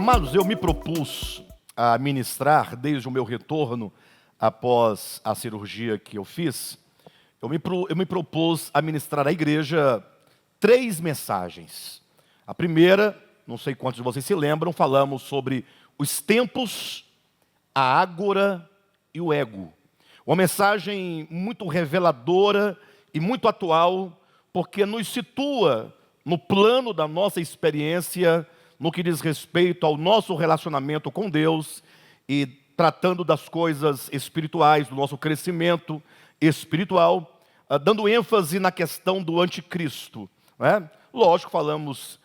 Amados, eu me propus a ministrar desde o meu retorno após a cirurgia que eu fiz. Eu me propus a ministrar à igreja 3 mensagens. A primeira, não sei quantos de vocês se lembram, falamos sobre os tempos, a ágora e o ego. Uma mensagem muito reveladora e muito atual, porque nos situa no plano da nossa experiência, no que diz respeito ao nosso relacionamento com Deus e tratando das coisas espirituais, do nosso crescimento espiritual, dando ênfase na questão do anticristo, né? Lógico, falamos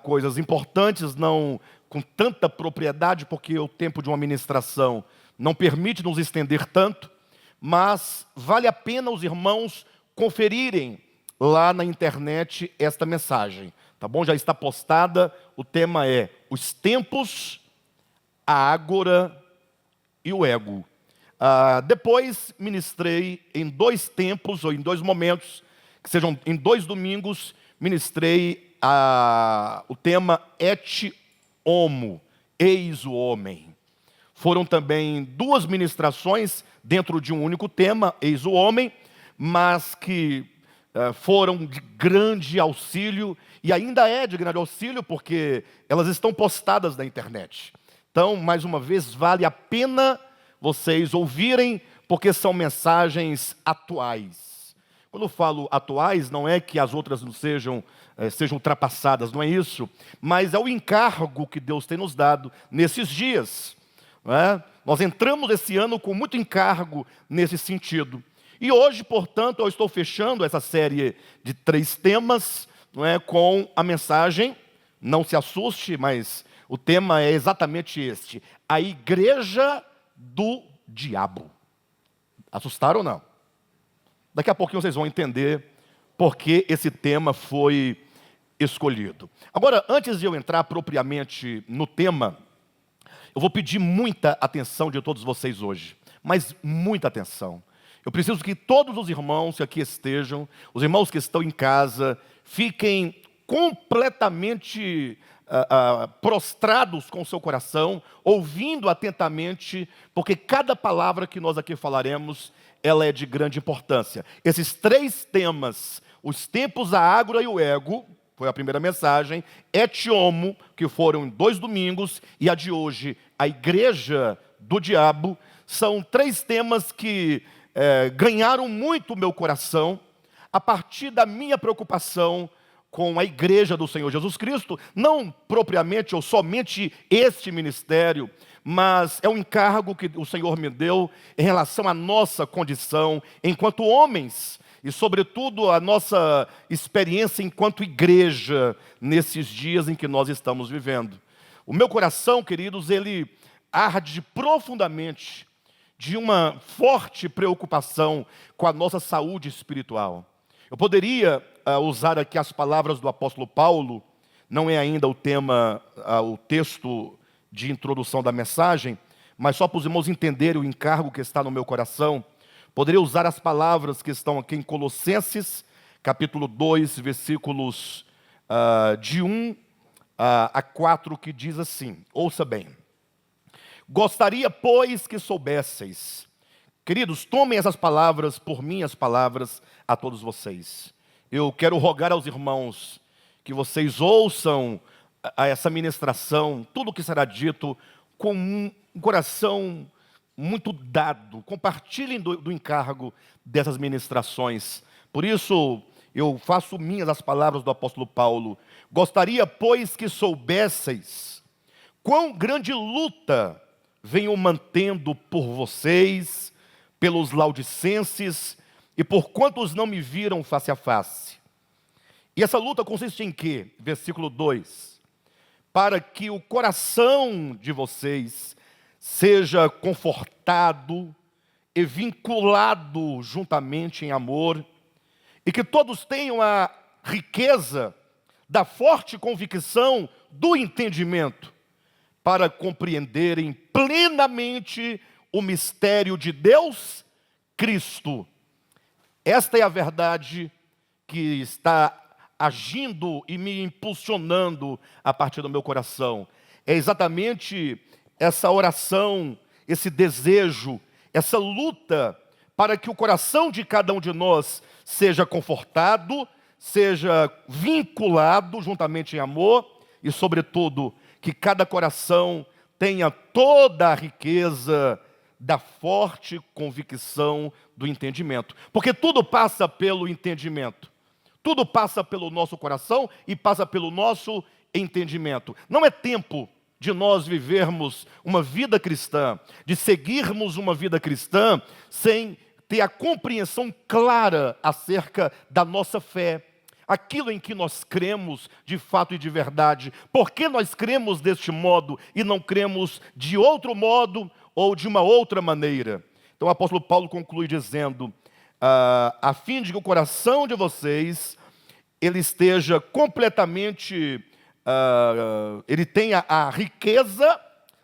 coisas importantes, não com tanta propriedade, porque o tempo de uma ministração não permite nos estender tanto, mas vale a pena os irmãos conferirem lá na internet esta mensagem, tá bom? Já está postada, o tema é os tempos, a ágora e o ego. Depois ministrei em 2 tempos, ou em 2 momentos, que sejam em 2 domingos, ministrei o tema et homo, eis o homem. Foram também 2 ministrações dentro de um único tema, eis o homem, mas que foram de grande auxílio, e ainda é de grande auxílio, porque elas estão postadas na internet. Então, mais uma vez, vale a pena vocês ouvirem, porque são mensagens atuais. Quando eu falo atuais, não é que as outras não sejam ultrapassadas, não é isso, mas é o encargo que Deus tem nos dado nesses dias, não é? Nós entramos esse ano com muito encargo nesse sentido. E hoje, portanto, eu estou fechando essa série de 3 temas, não é, com a mensagem, não se assuste, mas o tema é exatamente este: a igreja do diabo. Assustaram ou não? Daqui a pouquinho vocês vão entender por que esse tema foi escolhido. Agora, antes de eu entrar propriamente no tema, eu vou pedir muita atenção de todos vocês hoje, mas muita atenção. Eu preciso que todos os irmãos que aqui estejam, os irmãos que estão em casa, fiquem completamente prostrados com o seu coração, ouvindo atentamente, porque cada palavra que nós aqui falaremos, ela é de grande importância. Esses 3 temas, os tempos, a ágora e o ego, foi a primeira mensagem, et homo, que foram em 2 domingos, e a de hoje, a igreja do diabo, são 3 temas que ganharam muito o meu coração, a partir da minha preocupação com a igreja do Senhor Jesus Cristo, não propriamente ou somente este ministério, mas é um encargo que o Senhor me deu em relação à nossa condição enquanto homens, e sobretudo a nossa experiência enquanto igreja, nesses dias em que nós estamos vivendo. O meu coração, queridos, ele arde profundamente de uma forte preocupação com a nossa saúde espiritual. Eu poderia usar aqui as palavras do apóstolo Paulo, não é ainda o tema, o texto de introdução da mensagem, mas só para os irmãos entenderem o encargo que está no meu coração, poderia usar as palavras que estão aqui em Colossenses, capítulo 2, versículos de 1 a 4, que diz assim, ouça bem: gostaria, pois, que soubesseis. Queridos, tomem essas palavras por minhas palavras a todos vocês. Eu quero rogar aos irmãos que vocês ouçam essa ministração, tudo o que será dito, com um coração muito dado. Compartilhem do encargo dessas ministrações. Por isso, eu faço minhas as palavras do apóstolo Paulo. Gostaria, pois, que soubesseis quão grande luta venho mantendo por vocês, pelos laudicenses e por quantos não me viram face a face. E essa luta consiste em quê? Versículo 2: para que o coração de vocês seja confortado e vinculado juntamente em amor, e que todos tenham a riqueza da forte convicção do entendimento, para compreenderem plenamente o mistério de Deus, Cristo. Esta é a verdade que está agindo e me impulsionando a partir do meu coração. é exatamente essa oração, esse desejo, essa luta para que o coração de cada um de nós seja confortado, seja vinculado juntamente em amor e, sobretudo, que cada coração tenha toda a riqueza da forte convicção do entendimento. Porque tudo passa pelo entendimento. Tudo passa pelo nosso coração e passa pelo nosso entendimento. Não é tempo de nós vivermos uma vida cristã, de seguirmos uma vida cristã sem ter a compreensão clara acerca da nossa fé, aquilo em que nós cremos de fato e de verdade. Por que nós cremos deste modo e não cremos de outro modo ou de uma outra maneira? Então o apóstolo Paulo conclui dizendo, a fim de que o coração de vocês, ele esteja completamente, ele tenha a riqueza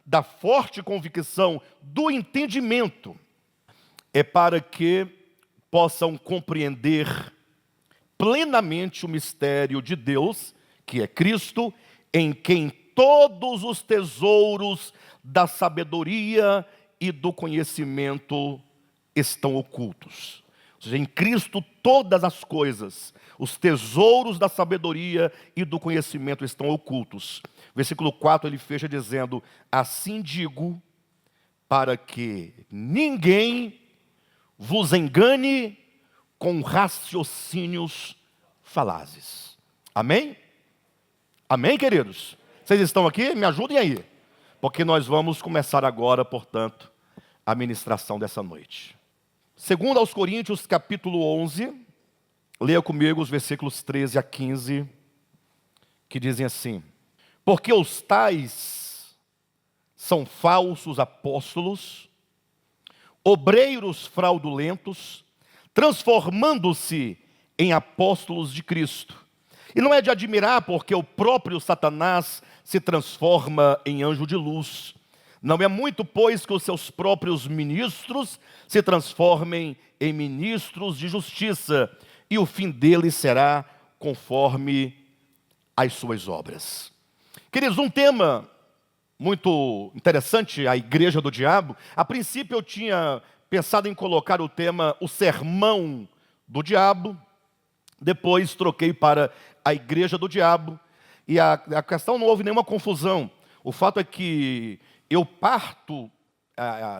da forte convicção do entendimento, é para que possam compreender plenamente o mistério de Deus, que é Cristo, em quem todos os tesouros da sabedoria e do conhecimento estão ocultos. Ou seja, em Cristo todas as coisas, os tesouros da sabedoria e do conhecimento estão ocultos. Versículo 4 ele fecha dizendo, assim digo, para que ninguém vos engane com raciocínios falazes. Amém? Amém, queridos? Vocês estão aqui? Me ajudem aí. Porque nós vamos começar agora, portanto, a ministração dessa noite. Segundo aos Coríntios, capítulo 11, leia comigo os versículos 13 a 15, que dizem assim, porque os tais são falsos apóstolos, obreiros fraudulentos, transformando-se em apóstolos de Cristo. E não é de admirar, porque o próprio Satanás se transforma em anjo de luz. Não é muito, pois, que os seus próprios ministros se transformem em ministros de justiça, e o fim deles será conforme as suas obras. Queridos, um tema muito interessante, a igreja do diabo. A princípio eu tinha pensado em colocar o tema, o sermão do diabo. Depois troquei para a igreja do diabo. E a questão não houve nenhuma confusão. O fato é que eu parto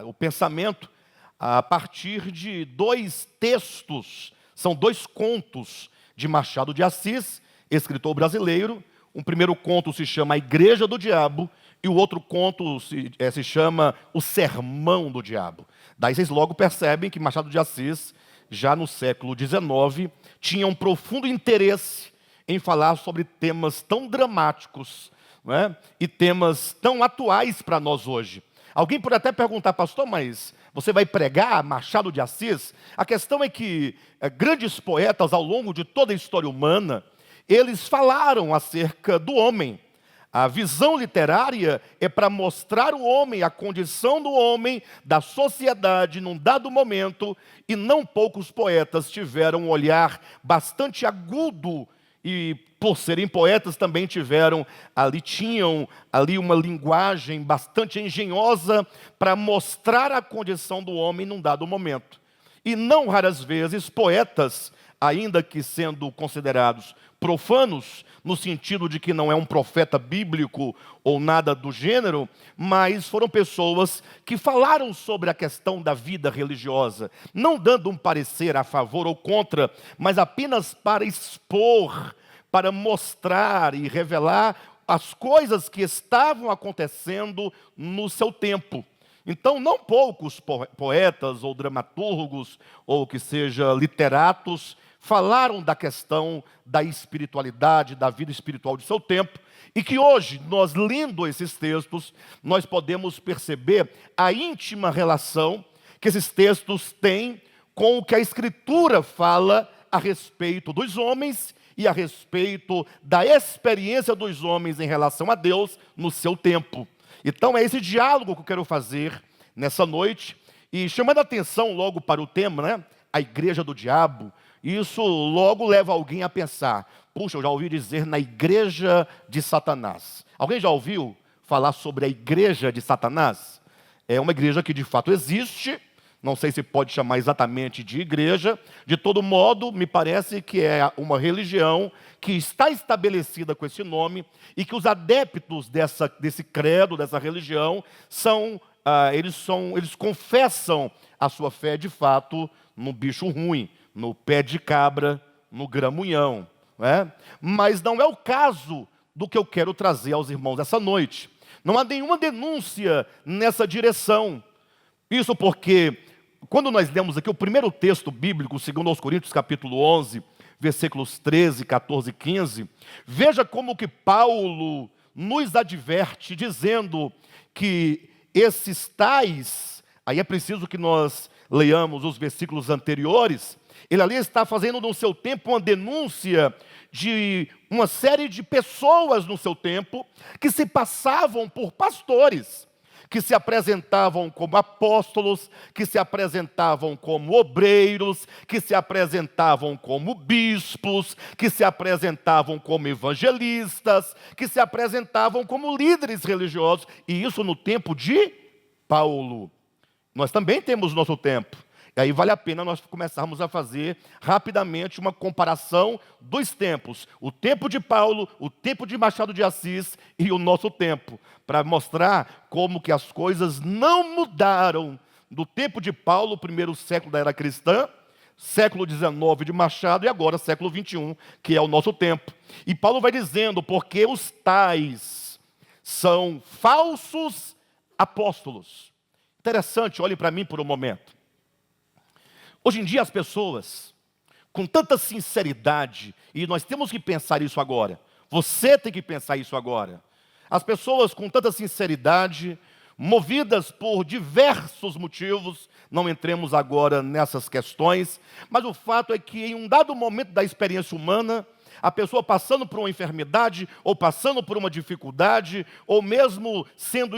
o pensamento a partir de dois textos. São dois contos de Machado de Assis, escritor brasileiro. Um primeiro conto se chama A Igreja do Diabo e o outro conto se chama O Sermão do Diabo. Daí vocês logo percebem que Machado de Assis, já no século XIX, tinha um profundo interesse em falar sobre temas tão dramáticos, não é? E temas tão atuais para nós hoje. Alguém pode até perguntar, pastor, mas você vai pregar Machado de Assis? A questão é que grandes poetas ao longo de toda a história humana, eles falaram acerca do homem. A visão literária é para mostrar o homem, a condição do homem, da sociedade num dado momento, e não poucos poetas tiveram um olhar bastante agudo e, por serem poetas, também tinham ali uma linguagem bastante engenhosa para mostrar a condição do homem num dado momento. E não raras vezes poetas, ainda que sendo considerados profanos, no sentido de que não é um profeta bíblico ou nada do gênero, mas foram pessoas que falaram sobre a questão da vida religiosa, não dando um parecer a favor ou contra, mas apenas para expor, para mostrar e revelar as coisas que estavam acontecendo no seu tempo. Então, não poucos poetas ou dramaturgos, ou que seja literatos, falaram da questão da espiritualidade, da vida espiritual de seu tempo, e que hoje, nós lendo esses textos, nós podemos perceber a íntima relação que esses textos têm com o que a Escritura fala a respeito dos homens e a respeito da experiência dos homens em relação a Deus no seu tempo. Então é esse diálogo que eu quero fazer nessa noite, e chamando a atenção logo para o tema, né? A igreja do diabo. Isso logo leva alguém a pensar, puxa, eu já ouvi dizer na igreja de Satanás. Alguém já ouviu falar sobre a igreja de Satanás? É uma igreja que de fato existe, não sei se pode chamar exatamente de igreja, de todo modo, me parece que é uma religião que está estabelecida com esse nome e que os adeptos desse credo, dessa religião, eles confessam a sua fé de fato no bicho ruim, no pé de cabra, no gramunhão, né? Mas não é o caso do que eu quero trazer aos irmãos essa noite. Não há nenhuma denúncia nessa direção. Isso porque, quando nós lemos aqui o primeiro texto bíblico, segundo aos Coríntios, capítulo 11, versículos 13, 14 e 15, veja como que Paulo nos adverte, dizendo que esses tais, aí é preciso que nós leiamos os versículos anteriores, ele ali está fazendo no seu tempo uma denúncia de uma série de pessoas no seu tempo que se passavam por pastores, que se apresentavam como apóstolos, que se apresentavam como obreiros, que se apresentavam como bispos, que se apresentavam como evangelistas, que se apresentavam como líderes religiosos, e isso no tempo de Paulo. Nós também temos nosso tempo. E aí vale a pena nós começarmos a fazer rapidamente uma comparação dos tempos. O tempo de Paulo, o tempo de Machado de Assis e o nosso tempo. Para mostrar como que as coisas não mudaram do tempo de Paulo, primeiro século da era cristã, século XIX de Machado e agora século XXI, que é o nosso tempo. E Paulo vai dizendo, porque os tais são falsos apóstolos. Interessante, olhe para mim por um momento. Hoje em dia as pessoas, com tanta sinceridade, e nós temos que pensar isso agora, você tem que pensar isso agora, as pessoas com tanta sinceridade, movidas por diversos motivos, não entremos agora nessas questões, mas o fato é que em um dado momento da experiência humana, a pessoa passando por uma enfermidade, ou passando por uma dificuldade, ou mesmo sendo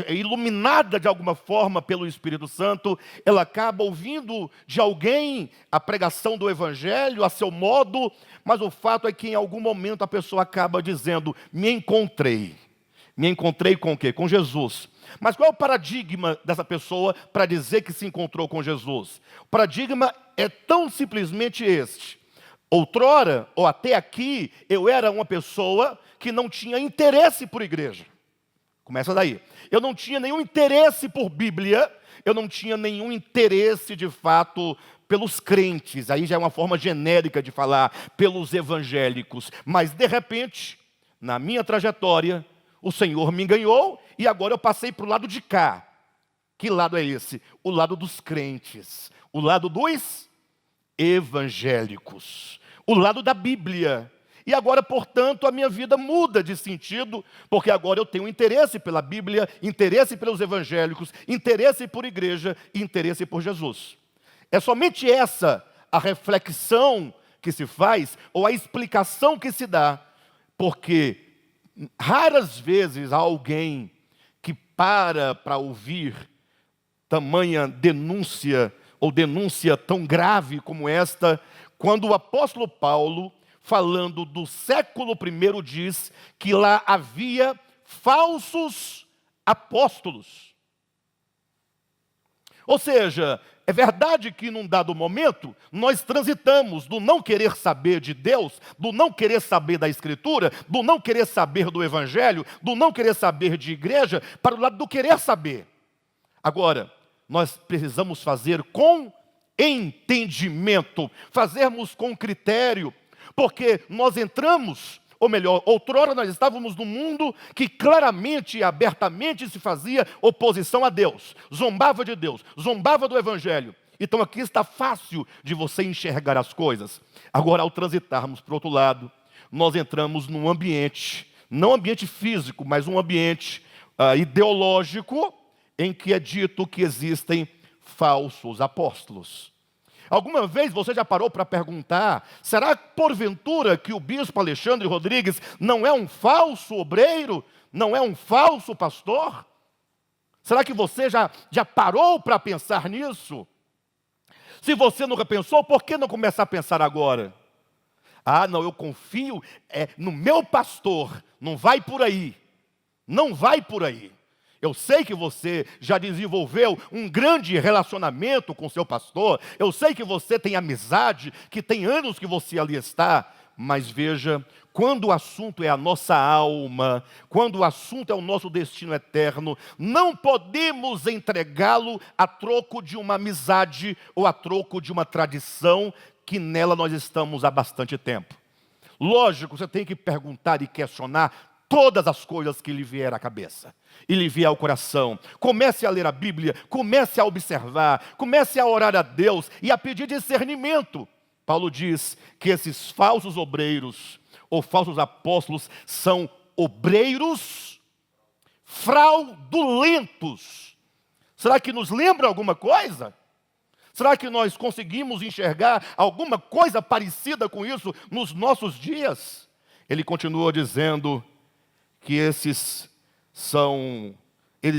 iluminada de alguma forma pelo Espírito Santo, ela acaba ouvindo de alguém a pregação do Evangelho a seu modo, mas o fato é que em algum momento a pessoa acaba dizendo, me encontrei. Me encontrei com o quê? Com Jesus. Mas qual é o paradigma dessa pessoa para dizer que se encontrou com Jesus? O paradigma é tão simplesmente este. Outrora, ou até aqui, eu era uma pessoa que não tinha interesse por igreja. Começa daí. Eu não tinha nenhum interesse por Bíblia, eu não tinha nenhum interesse, de fato, pelos crentes. Aí já é uma forma genérica de falar, pelos evangélicos. Mas, de repente, na minha trajetória, o Senhor me enganou e agora eu passei para o lado de cá. Que lado é esse? O lado dos crentes. O lado dos evangélicos, o lado da Bíblia. E agora, portanto, a minha vida muda de sentido, porque agora eu tenho interesse pela Bíblia, interesse pelos evangélicos, interesse por igreja e interesse por Jesus. É somente essa a reflexão que se faz, ou a explicação que se dá, porque raras vezes há alguém que para ouvir tamanha denúncia, ou denúncia tão grave como esta, quando o apóstolo Paulo, falando do século I, diz que lá havia falsos apóstolos. Ou seja, é verdade que num dado momento, nós transitamos do não querer saber de Deus, do não querer saber da Escritura, do não querer saber do Evangelho, do não querer saber de igreja, para o lado do querer saber. Agora, nós precisamos fazer com entendimento, fazermos com critério, porque nós entramos, ou melhor, outrora nós estávamos num mundo que claramente e abertamente se fazia oposição a Deus, zombava de Deus, zombava do Evangelho. Então aqui está fácil de você enxergar as coisas. Agora, ao transitarmos para o outro lado, nós entramos num ambiente, não ambiente físico, mas um ambiente ideológico, em que é dito que existem falsos apóstolos. Alguma vez você já parou para perguntar, será porventura que o bispo Alexandre Rodrigues não é um falso obreiro? Não é um falso pastor? Será que você já parou para pensar nisso? Se você nunca pensou, por que não começar a pensar agora? Ah, não, eu confio no meu pastor, não vai por aí. Não vai por aí. Eu sei que você já desenvolveu um grande relacionamento com seu pastor. Eu sei que você tem amizade, que tem anos que você ali está. Mas veja, quando o assunto é a nossa alma, quando o assunto é o nosso destino eterno, não podemos entregá-lo a troco de uma amizade ou a troco de uma tradição que nela nós estamos há bastante tempo. Lógico, você tem que perguntar e questionar todas as coisas que lhe vier à cabeça e lhe vier ao coração. Comece a ler a Bíblia, comece a observar, comece a orar a Deus e a pedir discernimento. Paulo diz que esses falsos obreiros ou falsos apóstolos são obreiros fraudulentos. Será que nos lembra alguma coisa? Será que nós conseguimos enxergar alguma coisa parecida com isso nos nossos dias? Ele continua dizendo que eles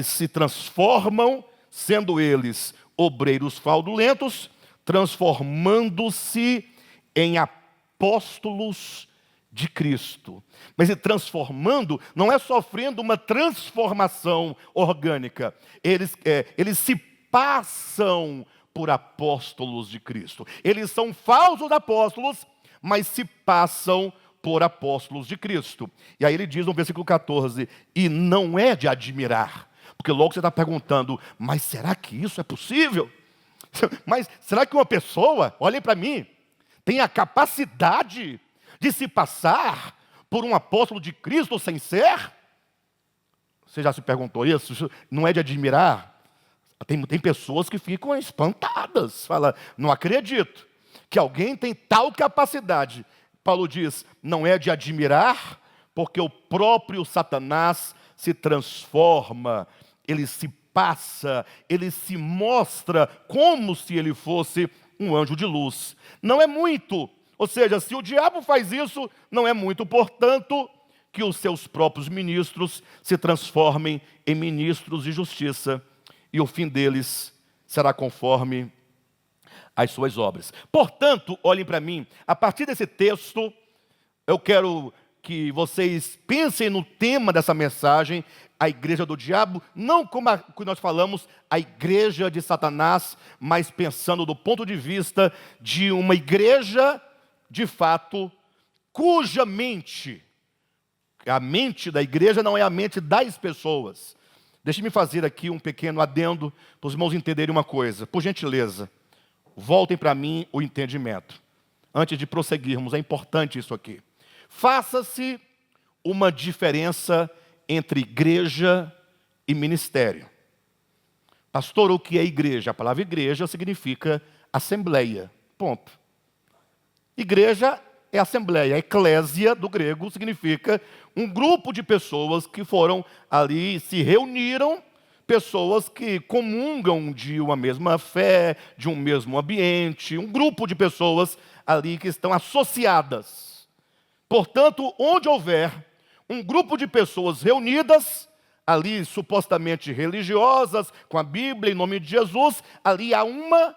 se transformam, sendo eles obreiros fraudulentos, transformando-se em apóstolos de Cristo. Mas se transformando, não é sofrendo uma transformação orgânica. Eles se passam por apóstolos de Cristo. Eles são falsos apóstolos, mas se passam por apóstolos de Cristo. E aí ele diz no versículo 14, e não é de admirar. Porque logo você está perguntando, mas será que isso é possível? Mas será que uma pessoa, olhem para mim, tem a capacidade de se passar por um apóstolo de Cristo sem ser? Você já se perguntou isso? Isso não é de admirar? Tem pessoas que ficam espantadas. Fala, não acredito que alguém tem tal capacidade. Paulo diz, não é de admirar, porque o próprio Satanás se transforma, ele se passa, ele se mostra como se ele fosse um anjo de luz. Não é muito, ou seja, se o diabo faz isso, não é muito, portanto, que os seus próprios ministros se transformem em ministros de justiça, e o fim deles será conforme as suas obras. Portanto, olhem para mim, a partir desse texto, eu quero que vocês pensem no tema dessa mensagem, a igreja do diabo, não como que nós falamos, a igreja de Satanás, mas pensando do ponto de vista de uma igreja, de fato, cuja mente, a mente da igreja não é a mente das pessoas. Deixe-me fazer aqui um pequeno adendo, para os irmãos entenderem uma coisa, por gentileza, voltem para mim o entendimento. Antes de prosseguirmos, é importante isso aqui. Faça-se uma diferença entre igreja e ministério. Pastor, o que é igreja? A palavra igreja significa assembleia. Ponto. Igreja é assembleia. Eclésia, do grego, significa um grupo de pessoas que foram ali, se reuniram, pessoas que comungam de uma mesma fé, de um mesmo ambiente, um grupo de pessoas ali que estão associadas. Portanto, onde houver um grupo de pessoas reunidas, ali supostamente religiosas, com a Bíblia, em nome de Jesus, ali há uma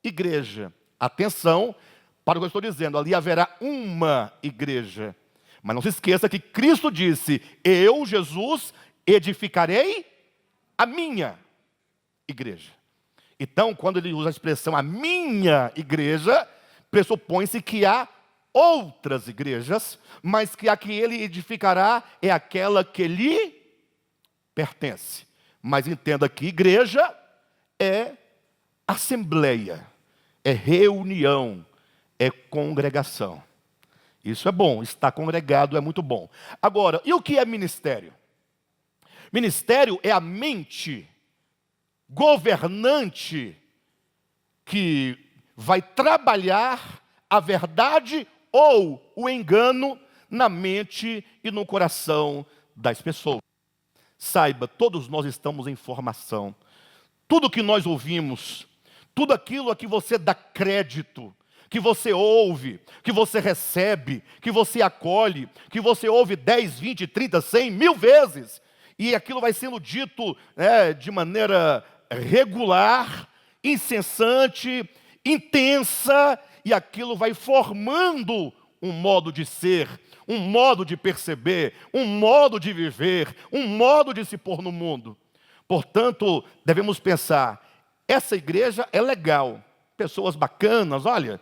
igreja. Atenção para o que eu estou dizendo, ali haverá uma igreja. Mas não se esqueça que Cristo disse, eu, Jesus, edificarei a minha igreja. Então, quando ele usa a expressão a minha igreja, pressupõe-se que há outras igrejas, mas que a que ele edificará é aquela que lhe pertence. Mas entenda que igreja é assembleia, é reunião, é congregação. Isso é bom, estar congregado é muito bom. Agora, e o que é ministério? Ministério é a mente governante que vai trabalhar a verdade ou o engano na mente e no coração das pessoas. Saiba, todos nós estamos em formação. Tudo que nós ouvimos, tudo aquilo a que você dá crédito, que você ouve, que você recebe, que você acolhe, que você ouve 10, 20, 30, 100, 1000 vezes, e aquilo vai sendo dito de maneira regular, incessante, intensa, e aquilo vai formando um modo de ser, um modo de perceber, um modo de viver, um modo de se pôr no mundo. Portanto, devemos pensar, essa igreja é legal, pessoas bacanas, olha,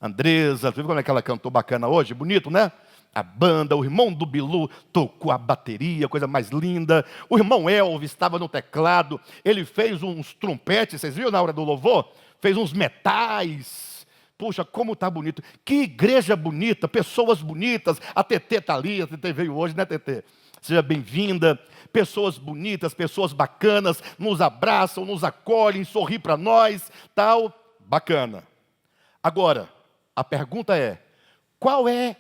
Andresa, você viu como é que ela cantou bacana hoje? Bonito, né? A banda, o irmão do Bilu tocou a bateria, coisa mais linda. O irmão Elvis estava no teclado, ele fez uns trompetes, vocês viram na hora do louvor? Fez uns metais. Puxa, como está bonito. Que igreja bonita, pessoas bonitas. A TT está ali, a TT veio hoje, né, TT? Seja bem-vinda. Pessoas bonitas, pessoas bacanas, nos abraçam, nos acolhem, sorri para nós, tal. Bacana. Agora, a pergunta é, qual é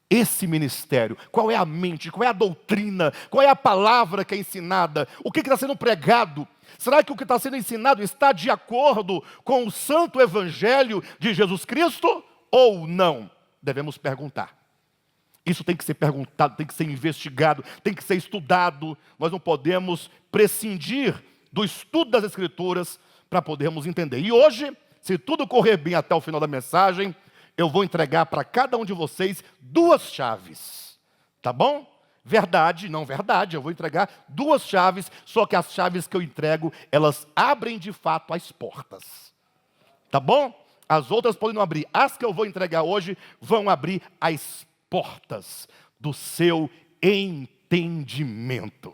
esse ministério? Qual é a mente? Qual é a doutrina? Qual é a palavra que é ensinada? O que está sendo pregado? Será que o que está sendo ensinado está de acordo com o santo evangelho de Jesus Cristo ou não? Devemos perguntar. Isso tem que ser perguntado, tem que ser investigado, tem que ser estudado. Nós não podemos prescindir do estudo das Escrituras para podermos entender. E hoje, se tudo correr bem até o final da mensagem, eu vou entregar para cada um de vocês 2 chaves. Tá bom? Verdade, não verdade, eu vou entregar 2 chaves, só que as chaves que eu entrego, elas abrem de fato as portas. Tá bom? As outras podem não abrir. As que eu vou entregar hoje vão abrir as portas do seu entendimento.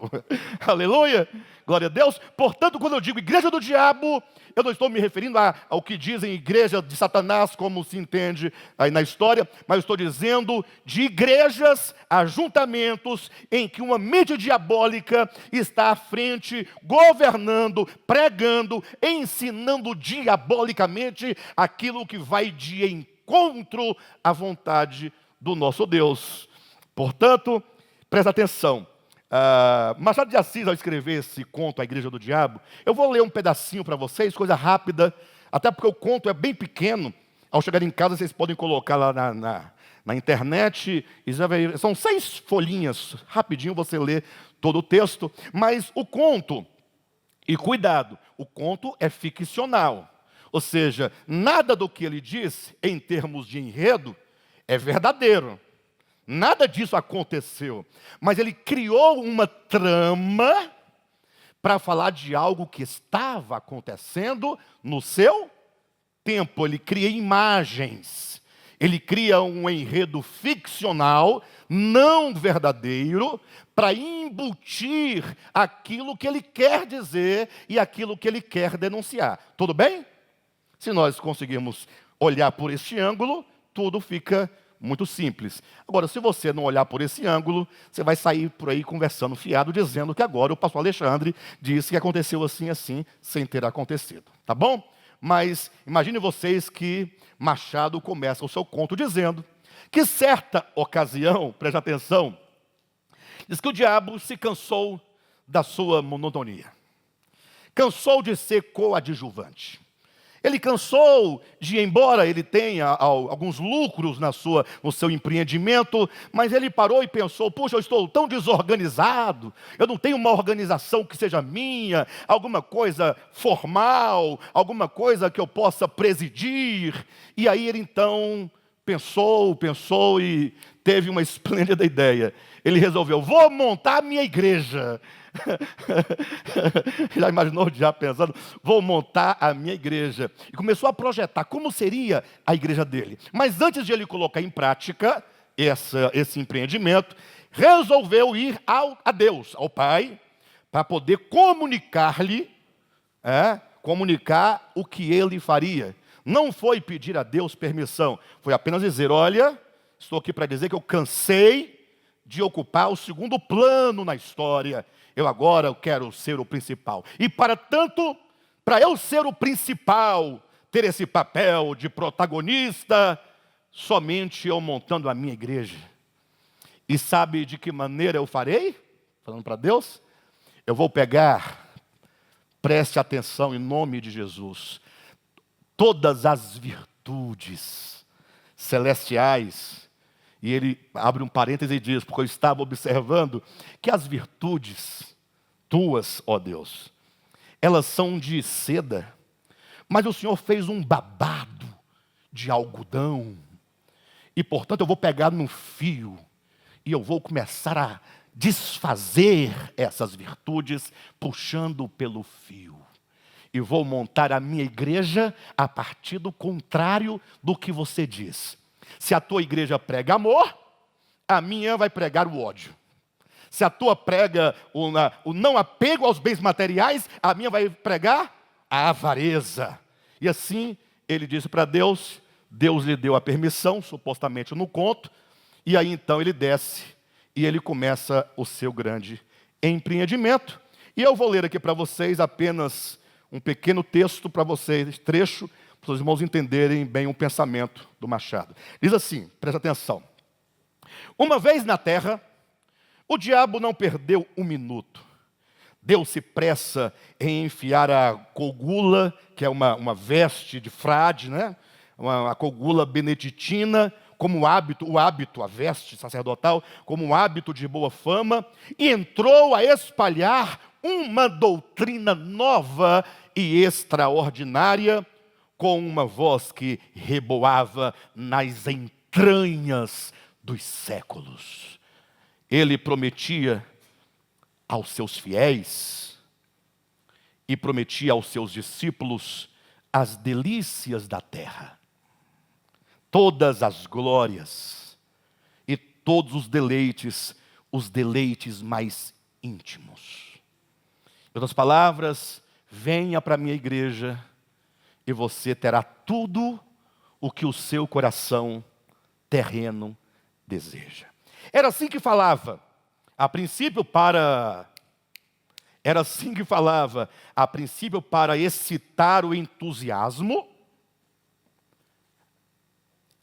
Aleluia! Glória a Deus. Portanto, quando eu digo igreja do diabo, eu não estou me referindo ao que dizem igreja de Satanás, como se entende aí na história, mas estou dizendo de igrejas, ajuntamentos, em que uma mente diabólica está à frente, governando, pregando, ensinando diabolicamente aquilo que vai de encontro à vontade do nosso Deus. Portanto, presta atenção. Machado de Assis, ao escrever esse conto, A Igreja do Diabo, eu vou ler um pedacinho para vocês, coisa rápida, até porque o conto é bem pequeno. Ao chegar em casa, vocês podem colocar lá na internet, e já vai, são 6 folhinhas, rapidinho você lê todo o texto, mas o conto, e cuidado, o conto é ficcional, ou seja, nada do que ele diz, em termos de enredo, é verdadeiro. Nada disso aconteceu. Mas ele criou uma trama para falar de algo que estava acontecendo no seu tempo. Ele cria imagens. Ele cria um enredo ficcional, não verdadeiro, para embutir aquilo que ele quer dizer e aquilo que ele quer denunciar. Tudo bem? Se nós conseguirmos olhar por este ângulo, tudo fica muito simples. Agora, se você não olhar por esse ângulo, você vai sair por aí conversando fiado, dizendo que agora o pastor Alexandre disse que aconteceu assim, assim, sem ter acontecido. Tá bom? Mas imagine vocês que Machado começa o seu conto dizendo que certa ocasião, preste atenção, diz que o diabo se cansou da sua monotonia. Cansou de ser coadjuvante. Ele cansou de, embora ele tenha alguns lucros no seu empreendimento, mas ele parou e pensou, puxa, eu estou tão desorganizado, eu não tenho uma organização que seja minha, alguma coisa formal, alguma coisa que eu possa presidir. E aí ele então pensou e teve uma esplêndida ideia. Ele resolveu, vou montar a minha igreja. Já imaginou o diabo pensando, vou montar a minha igreja. E começou a projetar como seria a igreja dele. Mas antes de ele colocar em prática esse empreendimento, resolveu ir a Deus, ao Pai, para poder comunicar-lhe, comunicar o que ele faria. Não foi pedir a Deus permissão, foi apenas dizer, olha, estou aqui para dizer que eu cansei de ocupar o segundo plano na história. Eu agora quero ser o principal. E para tanto, para eu ser o principal, ter esse papel de protagonista, somente eu montando a minha igreja. E sabe de que maneira eu farei? Falando para Deus, eu vou pegar, preste atenção em nome de Jesus, todas as virtudes celestiais. E ele abre um parêntese e diz, porque eu estava observando que as virtudes tuas, ó Deus, elas são de seda, mas o Senhor fez um babado de algodão E, portanto, eu vou pegar no fio e eu vou começar a desfazer essas virtudes, puxando pelo fio. E vou montar a minha igreja a partir do contrário do que você diz. Se a tua igreja prega amor, a minha vai pregar o ódio. Se a tua prega o não apego aos bens materiais, a minha vai pregar a avareza. E assim, ele disse para Deus, Deus lhe deu a permissão, supostamente no conto, e aí então ele desce e ele começa o seu grande empreendimento. E eu vou ler aqui para vocês apenas um pequeno texto para vocês, trecho, para os irmãos entenderem bem o pensamento do Machado. Diz assim, presta atenção. Uma vez na terra, o diabo não perdeu um minuto. Deu-se pressa em enfiar a cogula, que é uma veste de frade, né? A cogula beneditina, como a veste sacerdotal, como um hábito de boa fama, e entrou a espalhar uma doutrina nova e extraordinária, com uma voz que reboava nas entranhas dos séculos. Ele prometia aos seus fiéis e prometia aos seus discípulos as delícias da terra, todas as glórias e todos os deleites mais íntimos. Em outras palavras, venha para a minha igreja e você terá tudo o que o seu coração terreno deseja. Era assim que falava, a princípio para excitar o entusiasmo,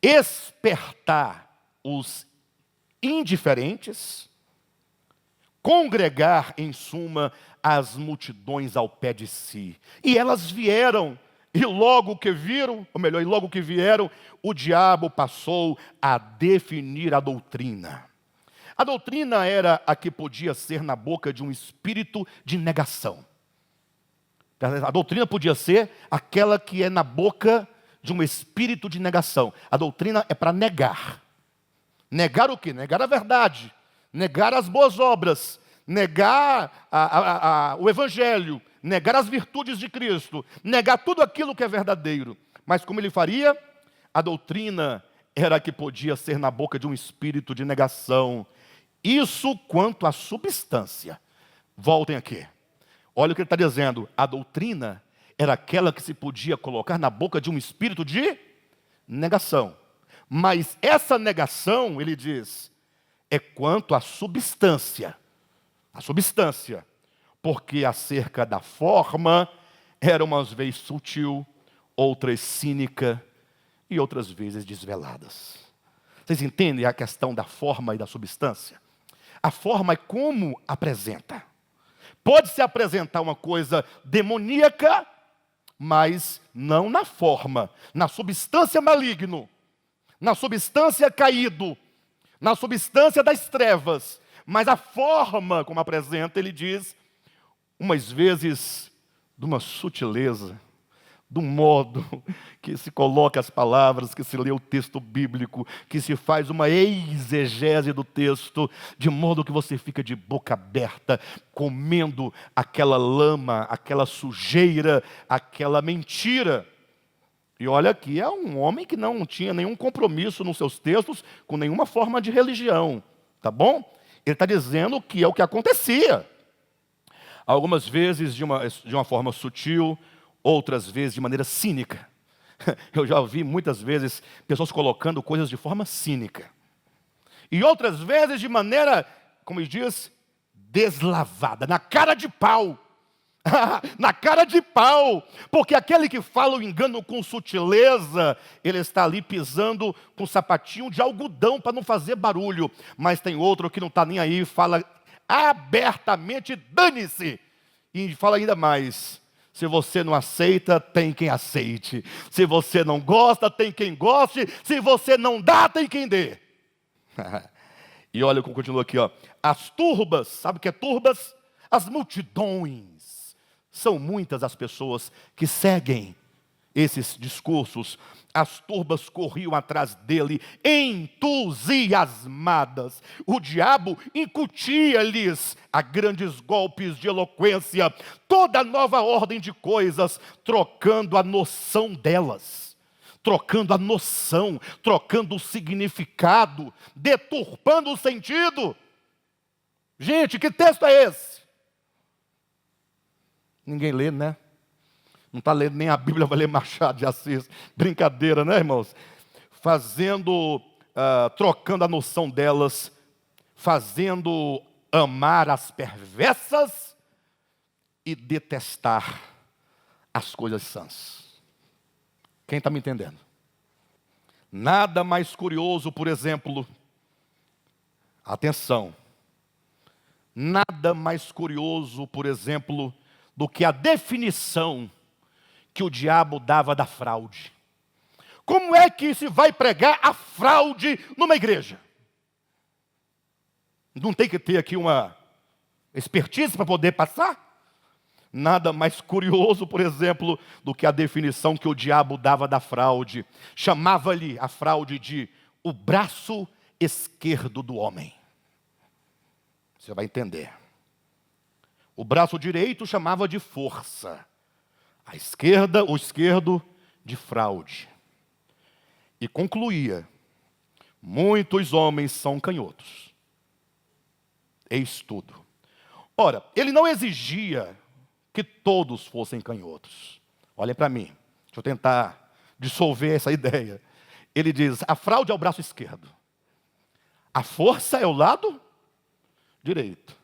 espertar os indiferentes, congregar, em suma, as multidões ao pé de si. E elas vieram, e logo que vieram, o diabo passou a definir a doutrina. A doutrina era a que podia ser na boca de um espírito de negação. A doutrina podia ser aquela que é na boca de um espírito de negação. A doutrina é para negar. Negar o quê? Negar a verdade. Negar as boas obras. Negar o evangelho. Negar as virtudes de Cristo. Negar tudo aquilo que é verdadeiro. Mas como ele faria? A doutrina era a que podia ser na boca de um espírito de negação. Isso quanto à substância. Voltem aqui. Olha o que ele está dizendo. A doutrina era aquela que se podia colocar na boca de um espírito de negação. Mas essa negação, ele diz, é quanto à substância. A substância. Porque acerca da forma, era umas vezes sutil, outras cínica e outras vezes desveladas. Vocês entendem a questão da forma e da substância? A forma é como apresenta. Pode-se apresentar uma coisa demoníaca, mas não na forma. Na substância maligno, na substância caído, na substância das trevas. Mas a forma como apresenta, ele diz, umas vezes de uma sutileza, do modo que se coloca as palavras, que se lê o texto bíblico, que se faz uma exegese do texto, de modo que você fica de boca aberta, comendo aquela lama, aquela sujeira, aquela mentira. E olha aqui, é um homem que não tinha nenhum compromisso nos seus textos com nenhuma forma de religião, tá bom? Ele está dizendo que é o que acontecia. Algumas vezes de uma forma sutil, outras vezes de maneira cínica. Eu já ouvi muitas vezes pessoas colocando coisas de forma cínica. E outras vezes de maneira, como ele diz, deslavada, na cara de pau. Na cara de pau. Porque aquele que fala o engano com sutileza, ele está ali pisando com um sapatinho de algodão para não fazer barulho. Mas tem outro que não está nem aí, fala abertamente, dane-se. E fala ainda mais. Se você não aceita, tem quem aceite. Se você não gosta, tem quem goste. Se você não dá, tem quem dê. E olha como continua aqui, ó. As turbas, sabe o que é turbas? As multidões. São muitas as pessoas que seguem esses discursos, as turbas corriam atrás dele, entusiasmadas. O diabo incutia-lhes a grandes golpes de eloquência, toda nova ordem de coisas, trocando a noção delas, trocando a noção, trocando o significado, deturpando o sentido. Gente, que texto é esse? Ninguém lê, né? Não está lendo nem a Bíblia, vai ler Machado de Assis. Brincadeira, né, irmãos? Trocando a noção delas, fazendo amar as perversas e detestar as coisas sãs. Quem está me entendendo? Nada mais curioso, por exemplo, atenção, nada mais curioso, por exemplo, do que a definição que o diabo dava da fraude. Como é que se vai pregar a fraude numa igreja? Não tem que ter aqui uma expertise para poder passar? Nada mais curioso, por exemplo, do que a definição que o diabo dava da fraude. Chamava-lhe a fraude de o braço esquerdo do homem. Você vai entender. O braço direito chamava de força. O esquerdo, de fraude. E concluía: muitos homens são canhotos. Eis tudo. Ora, ele não exigia que todos fossem canhotos. Olhem para mim, deixa eu tentar dissolver essa ideia. Ele diz: a fraude é o braço esquerdo, a força é o lado direito.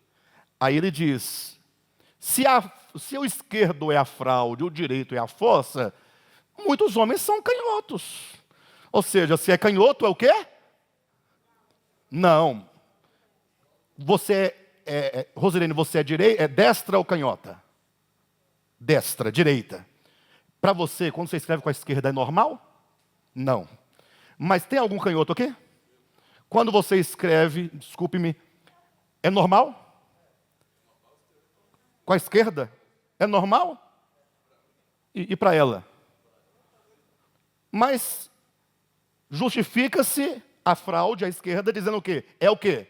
Aí ele diz: se o esquerdo é a fraude, o direito é a força, muitos homens são canhotos. Ou seja, se é canhoto, é o quê? Não. Rosilene, você é destra ou canhota? Destra, direita. Para você, quando você escreve com a esquerda, é normal? Não. Mas tem algum canhoto aqui? Quando você escreve, desculpe-me, é normal? Com a esquerda? É normal? E para ela? Mas justifica-se a fraude à esquerda dizendo o quê? É o quê?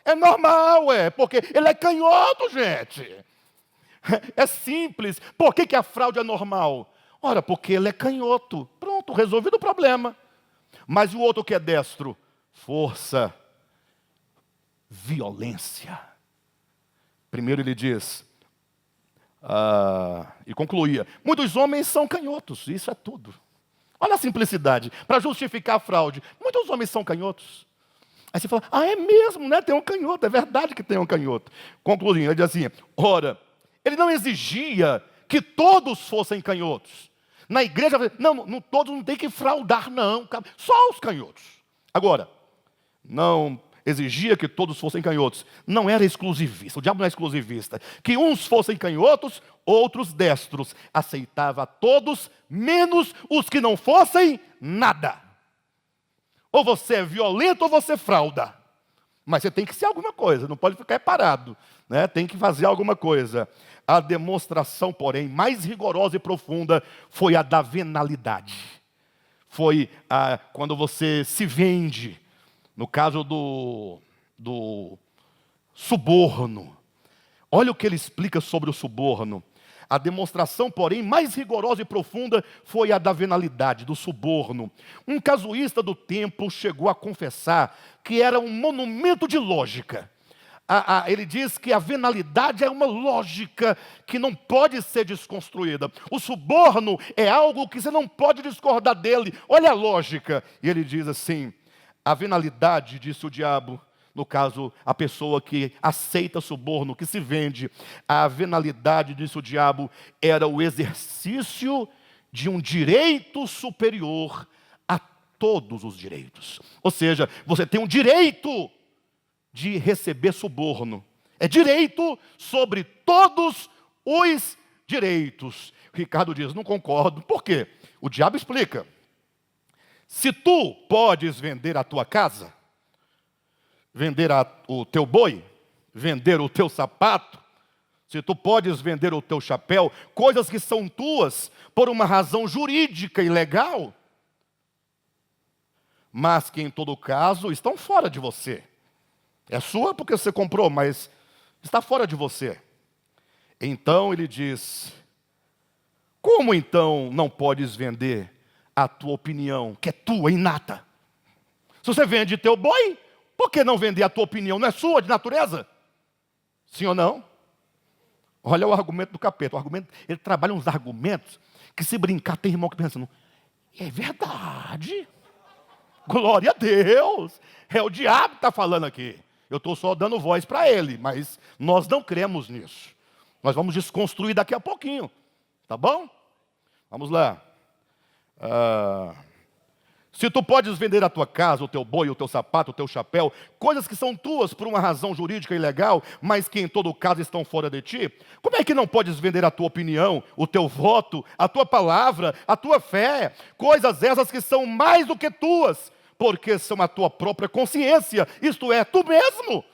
É normal, porque ele é canhoto, gente. É simples. Por que a fraude é normal? Ora, porque ele é canhoto. Pronto, resolvido o problema. Mas o outro que é destro? Força, violência. Primeiro ele diz, e concluía: muitos homens são canhotos, isso é tudo. Olha a simplicidade, para justificar a fraude. Muitos homens são canhotos. Aí você fala: é mesmo, né? Tem um canhoto, é verdade que tem um canhoto. Concluindo, ele diz assim: ora, ele não exigia que todos fossem canhotos. Na igreja, não, todos não tem que fraudar, não, só os canhotos. Agora, não exigia que todos fossem canhotos. Não era exclusivista, o diabo não é exclusivista. Que uns fossem canhotos, outros destros. Aceitava todos, menos os que não fossem nada. Ou você é violento ou você frauda. Mas você tem que ser alguma coisa, não pode ficar parado, né? Tem que fazer alguma coisa. A demonstração, porém, mais rigorosa e profunda foi a da venalidade. Foi quando você se vende. No caso do suborno. Olha o que ele explica sobre o suborno. A demonstração, porém, mais rigorosa e profunda foi a da venalidade, do suborno. Um casuísta do templo chegou a confessar que era um monumento de lógica. Ele diz que a venalidade é uma lógica que não pode ser desconstruída. O suborno é algo que você não pode discordar dele. Olha a lógica. E ele diz assim: a venalidade, disse o diabo, no caso, a pessoa que aceita suborno, que se vende, a venalidade, disse o diabo, era o exercício de um direito superior a todos os direitos. Ou seja, você tem um direito de receber suborno. É direito sobre todos os direitos. Ricardo diz: não concordo. Por quê? O diabo explica. Se tu podes vender a tua casa, vender o teu boi, vender o teu sapato, Se tu podes vender o teu chapéu, coisas que são tuas, por uma razão jurídica e legal, mas que em todo caso estão fora de você. É sua porque você comprou, mas está fora de você. Então ele diz: como então não podes vender a tua opinião, que é tua, inata? Se você vende teu boi, por que não vender a tua opinião? Não é sua, de natureza? Sim ou não? Olha o argumento do capeta. Ele trabalha uns argumentos que, se brincar, tem irmão que pensa, é verdade. Glória a Deus. É o diabo que está falando aqui. Eu estou só dando voz para ele, mas nós não cremos nisso. Nós vamos desconstruir daqui a pouquinho. Tá bom? Vamos lá. Se tu podes vender a tua casa, o teu boi, o teu sapato, o teu chapéu, coisas que são tuas por uma razão jurídica e legal, mas que em todo caso estão fora de ti, como é que não podes vender a tua opinião, o teu voto, a tua palavra, a tua fé, coisas essas que são mais do que tuas, porque são a tua própria consciência, isto é, tu mesmo?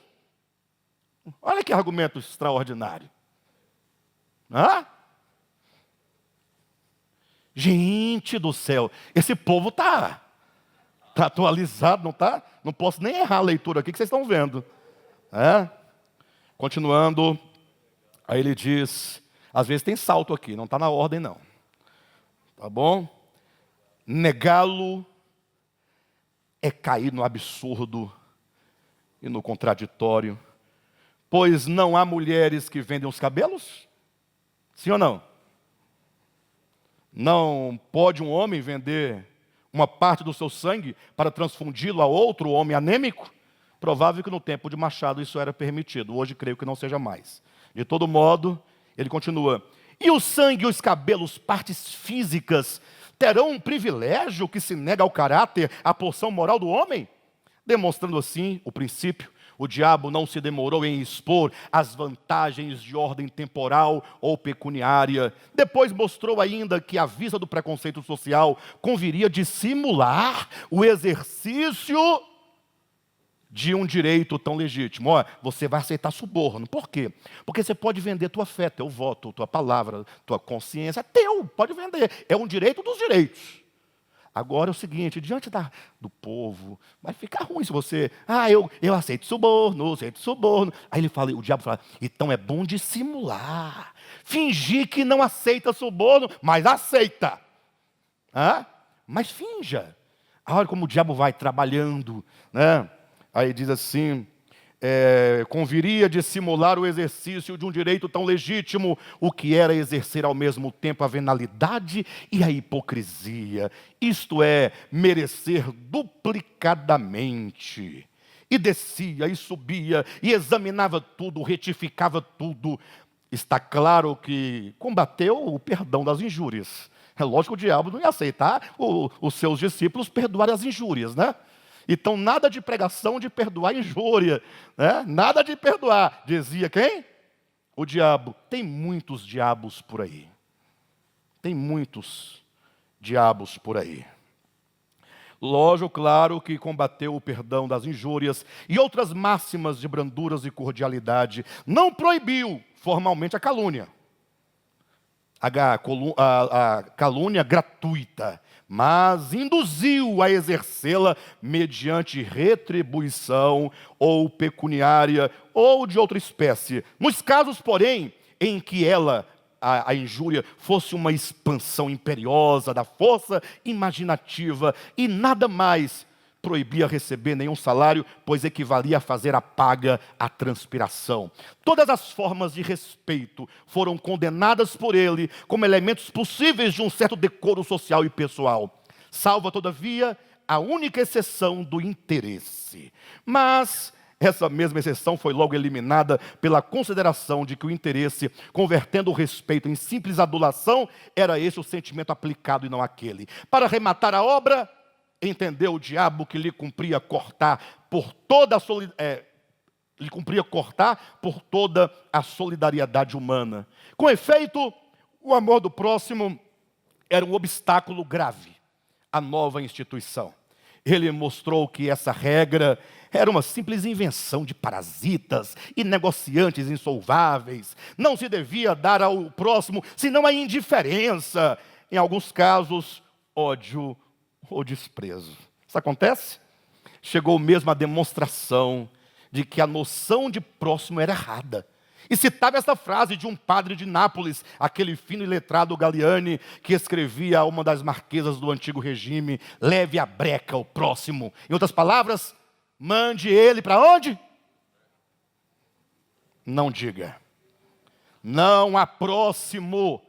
Olha que argumento extraordinário. Gente do céu, esse povo está atualizado, não está? Não posso nem errar a leitura aqui que vocês estão vendo. Continuando, aí ele diz, às vezes tem salto aqui, não está na ordem não. Tá bom? Negá-lo é cair no absurdo e no contraditório, pois não há mulheres que vendem os cabelos? Sim ou não? Não pode um homem vender uma parte do seu sangue para transfundi-lo a outro homem anêmico? Provável que no tempo de Machado isso era permitido. Hoje creio que não seja mais. De todo modo, ele continua. E o sangue e os cabelos, partes físicas, terão um privilégio que se nega ao caráter, à porção moral do homem? Demonstrando assim o princípio. O diabo não se demorou em expor as vantagens de ordem temporal ou pecuniária. Depois mostrou ainda que, à vista do preconceito social, conviria dissimular o exercício de um direito tão legítimo. Você vai aceitar suborno. Por quê? Porque você pode vender tua fé, teu voto, tua palavra, tua consciência. É teu, pode vender. É um direito dos direitos. Agora é o seguinte, diante do povo, vai ficar ruim se você, eu aceito suborno. Aí o diabo fala, então é bom dissimular, fingir que não aceita suborno, mas aceita. Mas finja. Olha como o diabo vai trabalhando, né? Aí diz assim, conviria dissimular o exercício de um direito tão legítimo, o que era exercer ao mesmo tempo a venalidade e a hipocrisia, isto é, merecer duplicadamente. E descia, e subia, e examinava tudo, retificava tudo. Está claro que combateu o perdão das injúrias. É lógico que o diabo não ia aceitar os seus discípulos perdoarem as injúrias, né? Então, nada de pregação de perdoar injúria, né? Nada de perdoar. Dizia quem? O diabo. Tem muitos diabos por aí. Tem muitos diabos por aí. Lógico, claro, que combateu o perdão das injúrias e outras máximas de branduras e cordialidade. Não proibiu formalmente a calúnia. A calúnia gratuita, mas induziu a exercê-la mediante retribuição ou pecuniária ou de outra espécie. Nos casos, porém, em que a injúria fosse uma expansão imperiosa da força imaginativa e nada mais, proibia receber nenhum salário, pois equivalia a fazer a paga à transpiração. Todas as formas de respeito foram condenadas por ele como elementos possíveis de um certo decoro social e pessoal. Salva, todavia, a única exceção do interesse. Mas essa mesma exceção foi logo eliminada pela consideração de que o interesse, convertendo o respeito em simples adulação, era esse o sentimento aplicado e não aquele. Para arrematar a obra, entendeu o diabo que lhe cumpria cortar por toda a solidariedade humana. Com efeito, o amor do próximo era um obstáculo grave à nova instituição. ele mostrou que essa regra era uma simples invenção de parasitas e negociantes insolváveis. Não se devia dar ao próximo senão a indiferença, em alguns casos, ódio ou desprezo. Isso acontece? Chegou mesmo a demonstração de que a noção de próximo era errada. E citava essa frase de um padre de Nápoles, aquele fino e letrado Galiani, que escrevia a uma das marquesas do antigo regime: leve a breca ao próximo. Em outras palavras, mande ele para onde? Não diga. Não há próximo.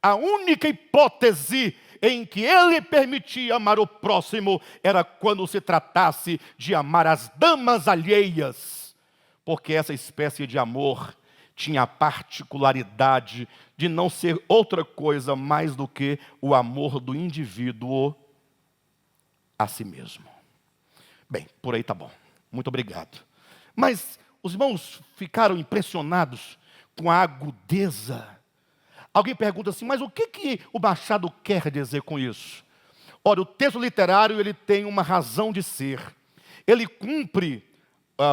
A única hipótese em que ele permitia amar o próximo era quando se tratasse de amar as damas alheias, porque essa espécie de amor tinha a particularidade de não ser outra coisa mais do que o amor do indivíduo a si mesmo. Bem, por aí tá bom. Muito obrigado. Mas os irmãos ficaram impressionados com a agudeza. Alguém pergunta assim, mas o que o Machado quer dizer com isso? Olha, o texto literário ele tem uma razão de ser. Ele cumpre,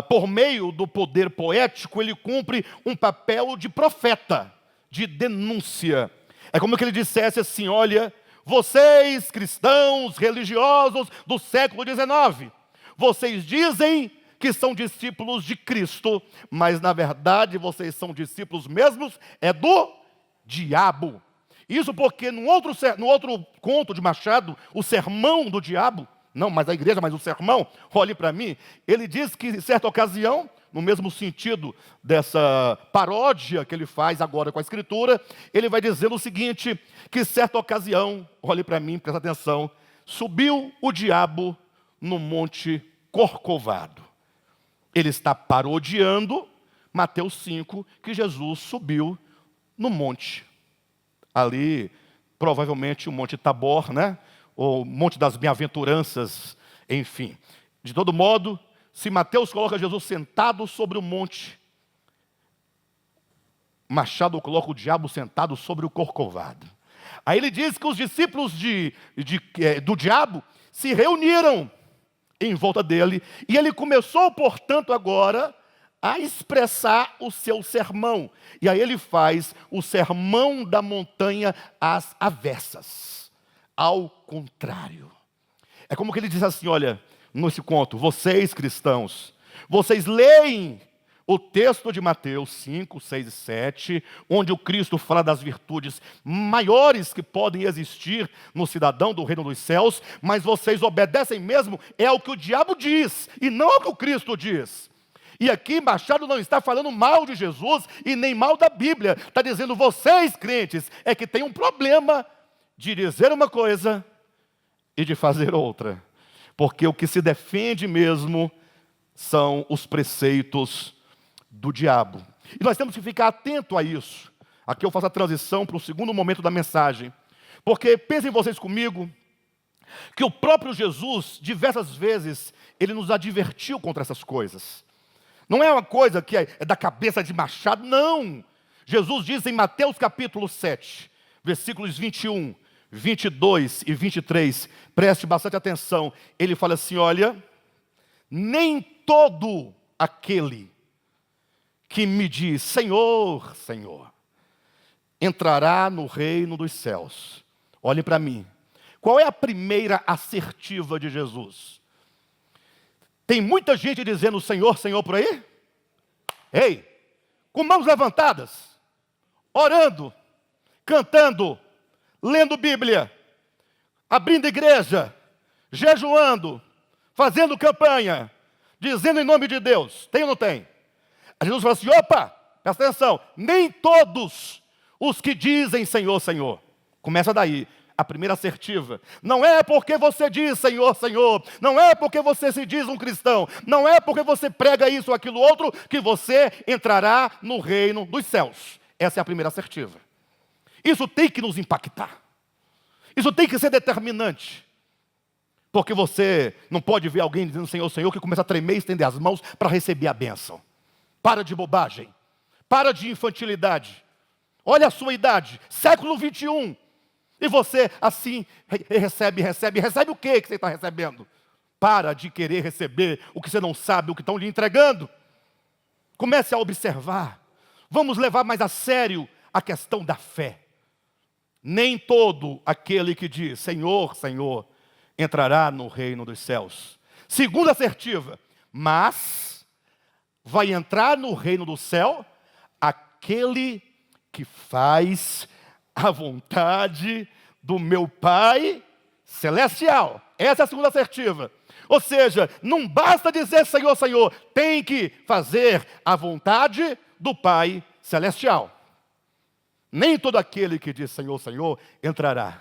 por meio do poder poético, ele cumpre um papel de profeta, de denúncia. É como que ele dissesse assim, olha, vocês cristãos religiosos do século XIX, vocês dizem que são discípulos de Cristo, mas na verdade vocês são discípulos mesmos do diabo. Isso porque no outro conto de Machado, o sermão do diabo, não mais a igreja, mas o sermão, olhe para mim, ele diz que em certa ocasião, no mesmo sentido dessa paródia que ele faz agora com a escritura, ele vai dizer o seguinte, que em certa ocasião, olhe para mim, presta atenção, subiu o diabo no monte Corcovado. Ele está parodiando Mateus 5, que Jesus subiu no monte. Ali, provavelmente o Monte Tabor, né? Ou Monte das Bem-aventuranças, enfim. De todo modo, se Mateus coloca Jesus sentado sobre o monte, Machado coloca o diabo sentado sobre o Corcovado. Aí ele diz que os discípulos do diabo se reuniram em volta dele, e ele começou, portanto, agora a expressar o seu sermão. E aí ele faz o sermão da montanha às avessas, ao contrário. É como que ele diz assim, olha, nesse conto, vocês cristãos, vocês leem o texto de Mateus 5, 6 e 7, onde o Cristo fala das virtudes maiores que podem existir no cidadão do reino dos céus, mas vocês obedecem mesmo ao que o diabo diz, e não ao que o Cristo diz. E aqui Machado não está falando mal de Jesus e nem mal da Bíblia. Está dizendo, vocês crentes, é que tem um problema de dizer uma coisa e de fazer outra. Porque o que se defende mesmo são os preceitos do diabo. E nós temos que ficar atento a isso. Aqui eu faço a transição para o segundo momento da mensagem. Porque pensem vocês comigo, que o próprio Jesus, diversas vezes, ele nos advertiu contra essas coisas. Não é uma coisa que é da cabeça de Machado, não. Jesus diz em Mateus capítulo 7, versículos 21, 22 e 23, preste bastante atenção. Ele fala assim, olha, nem todo aquele que me diz, Senhor, Senhor, entrará no reino dos céus. Olhem para mim. Qual é a primeira assertiva de Jesus? Tem muita gente dizendo Senhor, Senhor por aí? Ei, com mãos levantadas, orando, cantando, lendo Bíblia, abrindo igreja, jejuando, fazendo campanha, dizendo em nome de Deus. Tem ou não tem? A Jesus fala assim, opa, presta atenção, nem todos os que dizem Senhor, Senhor. Começa daí. A primeira assertiva, não é porque você diz Senhor, Senhor, não é porque você se diz um cristão, não é porque você prega isso ou aquilo outro, que você entrará no reino dos céus. Essa é a primeira assertiva. Isso tem que nos impactar. Isso tem que ser determinante. Porque você não pode ver alguém dizendo Senhor, Senhor, que começa a tremer e estender as mãos para receber a bênção. Para de bobagem. Para de infantilidade. Olha a sua idade, século 21. E você, assim, recebe o que você está recebendo? Para de querer receber o que você não sabe, o que estão lhe entregando. Comece a observar. Vamos levar mais a sério a questão da fé. Nem todo aquele que diz Senhor, Senhor, entrará no reino dos céus. Segunda assertiva, mas vai entrar no reino do céu aquele que faz a vontade do meu Pai celestial. Essa é a segunda assertiva. Ou seja, não basta dizer Senhor, Senhor, tem que fazer a vontade do Pai celestial. Nem todo aquele que diz Senhor, Senhor entrará,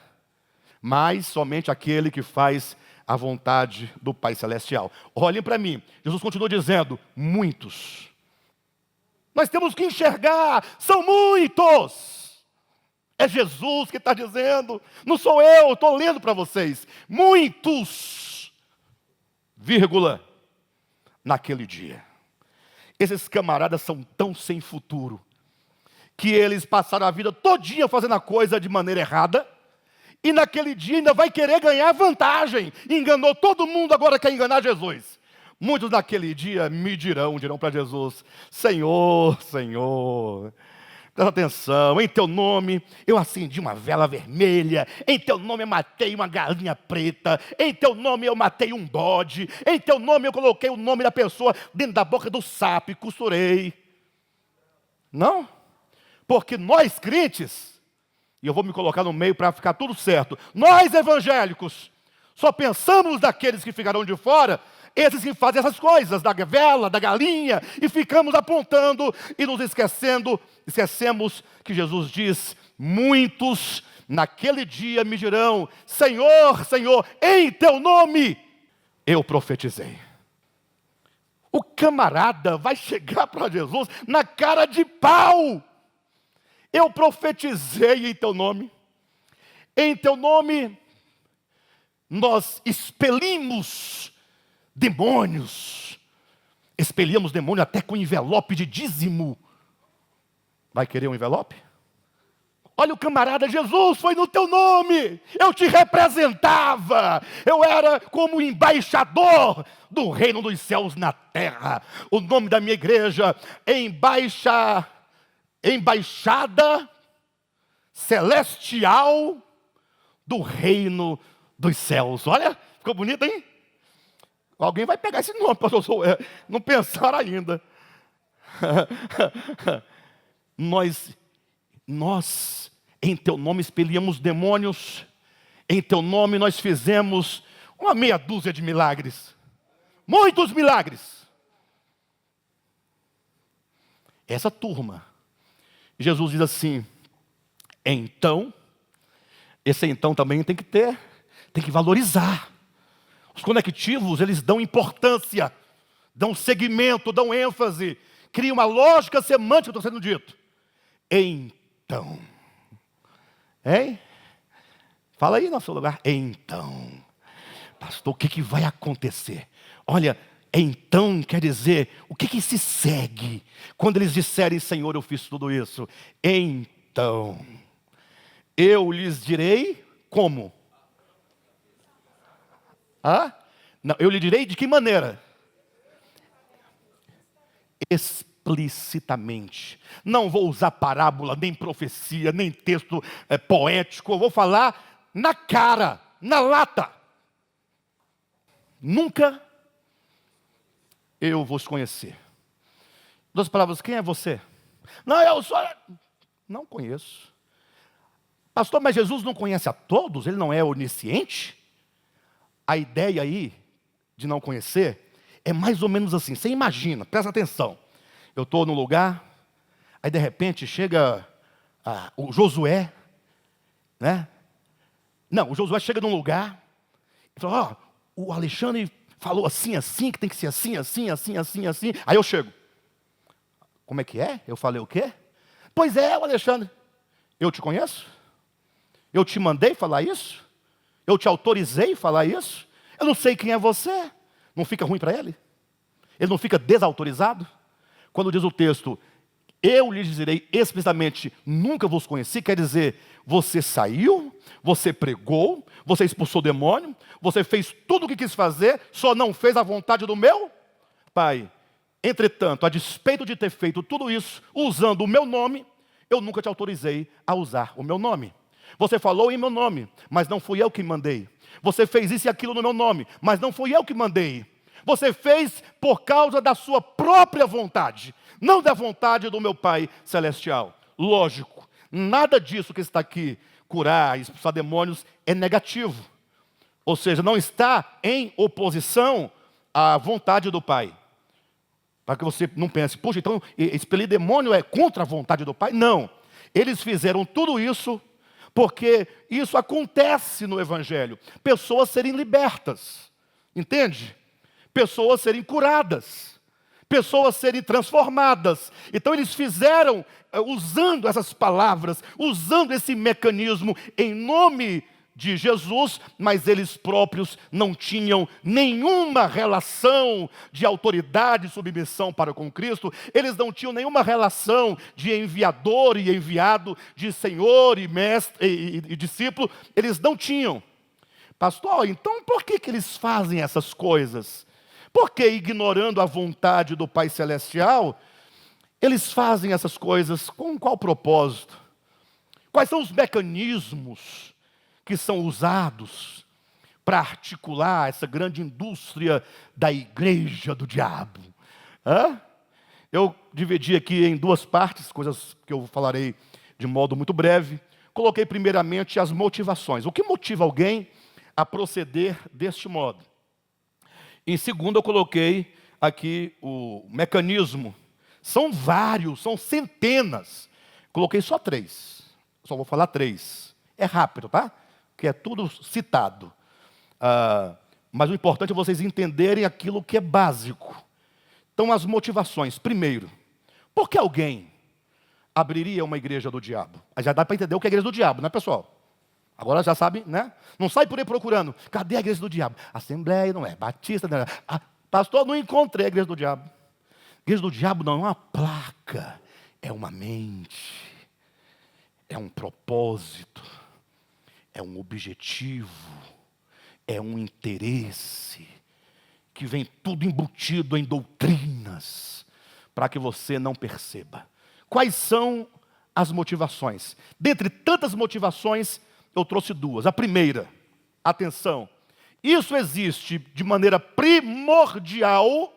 mas somente aquele que faz a vontade do Pai celestial. Olhem para mim, Jesus continua dizendo, muitos. Nós temos que enxergar, são muitos. É Jesus que está dizendo, não sou eu, estou lendo para vocês. Muitos, vírgula, naquele dia. Esses camaradas são tão sem futuro, que eles passaram a vida todinha fazendo a coisa de maneira errada, e naquele dia ainda vai querer ganhar vantagem. Enganou todo mundo, agora quer enganar Jesus. Muitos naquele dia me dirão para Jesus, Senhor, Senhor, presta atenção, em teu nome eu acendi uma vela vermelha, em teu nome eu matei uma galinha preta, em teu nome eu matei um bode, em teu nome eu coloquei o nome da pessoa dentro da boca do sapo e costurei. Não? Porque nós crentes, e eu vou me colocar no meio para ficar tudo certo, nós evangélicos, só pensamos naqueles que ficarão de fora, esses que fazem essas coisas, da vela, da galinha, e ficamos apontando e nos esquecemos que Jesus diz, muitos naquele dia me dirão, Senhor, Senhor, em teu nome eu profetizei. O camarada vai chegar para Jesus na cara de pau. Eu profetizei em teu nome nós expelimos demônios, expelíamos demônio até com envelope de dízimo. Vai querer um envelope? Olha o camarada, Jesus, foi no teu nome, eu te representava, eu era como embaixador do reino dos céus na terra. O nome da minha igreja é Embaixada Celestial do Reino dos Céus. Olha, ficou bonito, hein? Alguém vai pegar esse nome, pastor. Não pensaram ainda. Nós, em teu nome expelíamos demônios, em teu nome nós fizemos uma meia dúzia de milagres. Muitos milagres. Essa turma, Jesus diz assim, então, esse então também tem que valorizar. Os conectivos, eles dão importância, dão segmento, dão ênfase, criam uma lógica semântica que está sendo dito. Então, hein? Fala aí no seu lugar, então. Pastor, o que vai acontecer? Olha, então quer dizer, o que se segue? Quando eles disserem, Senhor, eu fiz tudo isso. Então, eu lhes direi como? Não, eu lhe direi de que maneira? Explicitamente. Não vou usar parábola, nem profecia, nem texto poético. Eu vou falar na cara, na lata. Nunca eu vou os conhecer. Duas palavras, quem é você? Não, eu sou... Não conheço. Pastor, mas Jesus não conhece a todos? Ele não é onisciente? A ideia aí de não conhecer é mais ou menos assim. Você imagina, presta atenção. Eu estou num lugar, aí de repente chega o Josué, né? Não, o Josué chega num lugar e fala, o Alexandre falou assim, assim, que tem que ser assim, assim, assim, assim, assim. Aí eu chego. Como é que é? Eu falei o quê? Pois é, o Alexandre. Eu te conheço? Eu te mandei falar isso? Eu te autorizei a falar isso? Eu não sei quem é você. Não fica ruim para ele? Ele não fica desautorizado? Quando diz o texto, eu lhes direi explicitamente, nunca vos conheci, quer dizer, você saiu você pregou, você expulsou o demônio, você fez tudo o que quis fazer, só não fez a vontade do meu Pai. Entretanto, a despeito de ter feito tudo isso, usando o meu nome, eu nunca te autorizei a usar o meu nome. Você falou em meu nome, mas não fui eu que mandei. Você fez isso e aquilo no meu nome, mas não fui eu que mandei. Você fez por causa da sua própria vontade, não da vontade do meu Pai Celestial. Lógico, nada disso que está aqui, curar, expulsar demônios, é negativo. Ou seja, não está em oposição à vontade do Pai. Para que você não pense, puxa, então expelir demônio é contra a vontade do Pai? Não. Eles fizeram tudo isso porque isso acontece no Evangelho. Pessoas serem libertas, entende? Pessoas serem curadas, pessoas serem transformadas. Então eles fizeram, usando essas palavras, usando esse mecanismo em nome de Jesus, mas eles próprios não tinham nenhuma relação de autoridade e submissão para com Cristo, eles não tinham nenhuma relação de enviador e enviado, de senhor e mestre e discípulo, eles não tinham. Pastor, então por que eles fazem essas coisas? Porque ignorando a vontade do Pai Celestial, eles fazem essas coisas com qual propósito? Quais são os mecanismos que são usados para articular essa grande indústria da igreja do diabo? Eu dividi aqui em duas partes, coisas que eu falarei de modo muito breve. Coloquei primeiramente as motivações. O que motiva alguém a proceder deste modo? Em segundo, eu coloquei aqui o mecanismo. São vários, são centenas. Coloquei só 3. Só vou falar 3. É rápido, tá? Porque é tudo citado. Mas o importante é vocês entenderem aquilo que é básico. Então, as motivações. Primeiro, por que alguém abriria uma igreja do diabo? Aí já dá para entender o que é a igreja do diabo, né, pessoal? Agora já sabe, né? Não sai por aí procurando. Cadê a igreja do diabo? Assembleia não é, Batista não é. Pastor, não encontrei a igreja do diabo. A igreja do diabo não é uma placa, é uma mente, é um propósito, é um objetivo, é um interesse, que vem tudo embutido em doutrinas, para que você não perceba. Quais são as motivações? Dentre tantas motivações, eu trouxe 2. A primeira, atenção, isso existe de maneira primordial,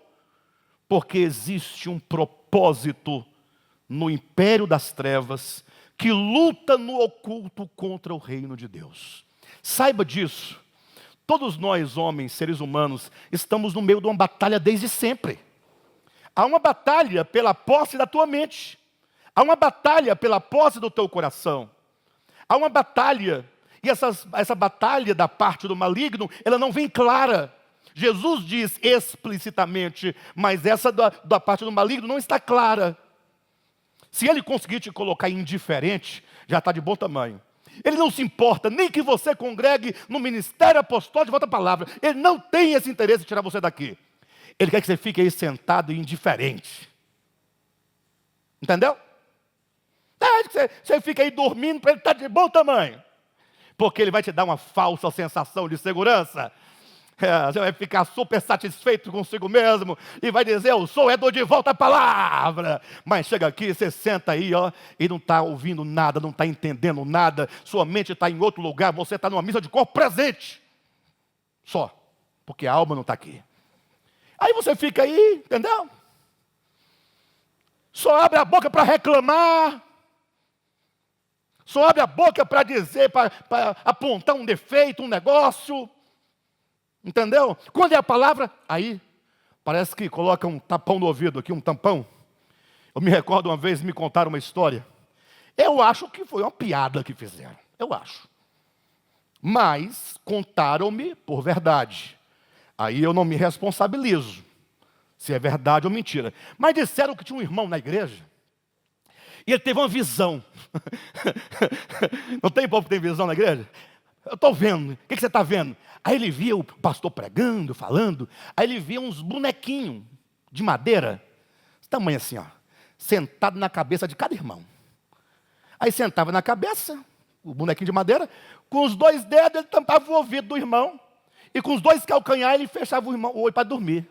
porque existe um propósito no império das trevas, que luta no oculto contra o reino de Deus. Saiba disso. Todos nós, homens, seres humanos, estamos no meio de uma batalha desde sempre. Há uma batalha pela posse da tua mente. Há uma batalha pela posse do teu coração. Há uma batalha, e essa batalha da parte do maligno, ela não vem clara. Jesus diz explicitamente, mas essa da parte do maligno não está clara. Se ele conseguir te colocar indiferente, já está de bom tamanho. Ele não se importa nem que você congregue no ministério apostólico de volta à palavra. Ele não tem esse interesse de tirar você daqui. Ele quer que você fique aí sentado e indiferente. Entendeu? Você fica aí dormindo para ele estar de bom tamanho. Porque ele vai te dar uma falsa sensação de segurança. Você vai ficar super satisfeito consigo mesmo e vai dizer, eu sou de volta à palavra. Mas chega aqui, você senta aí, ó, e não está ouvindo nada, não está entendendo nada, sua mente está em outro lugar, você está numa missa de corpo presente. Só, porque a alma não está aqui. Aí você fica aí, entendeu? Só abre a boca para reclamar. Só abre a boca para dizer, para apontar um defeito, um negócio. Entendeu? Quando é a palavra, aí parece que coloca um tapão no ouvido aqui, um tampão. Eu me recordo uma vez, me contaram uma história. Eu acho que foi uma piada que fizeram. Eu acho. Mas contaram-me por verdade. Aí eu não me responsabilizo se é verdade ou mentira. Mas disseram que tinha um irmão na igreja e ele teve uma visão. Não tem povo que tem visão na igreja? Eu estou vendo. O que você está vendo? Aí ele via o pastor pregando, falando. Aí ele via uns bonequinhos de madeira, tamanho assim, ó, sentado na cabeça de cada irmão. Aí sentava na cabeça, o bonequinho de madeira, com os 2 dedos ele tampava o ouvido do irmão, e com os 2 calcanhares ele fechava o olho para dormir.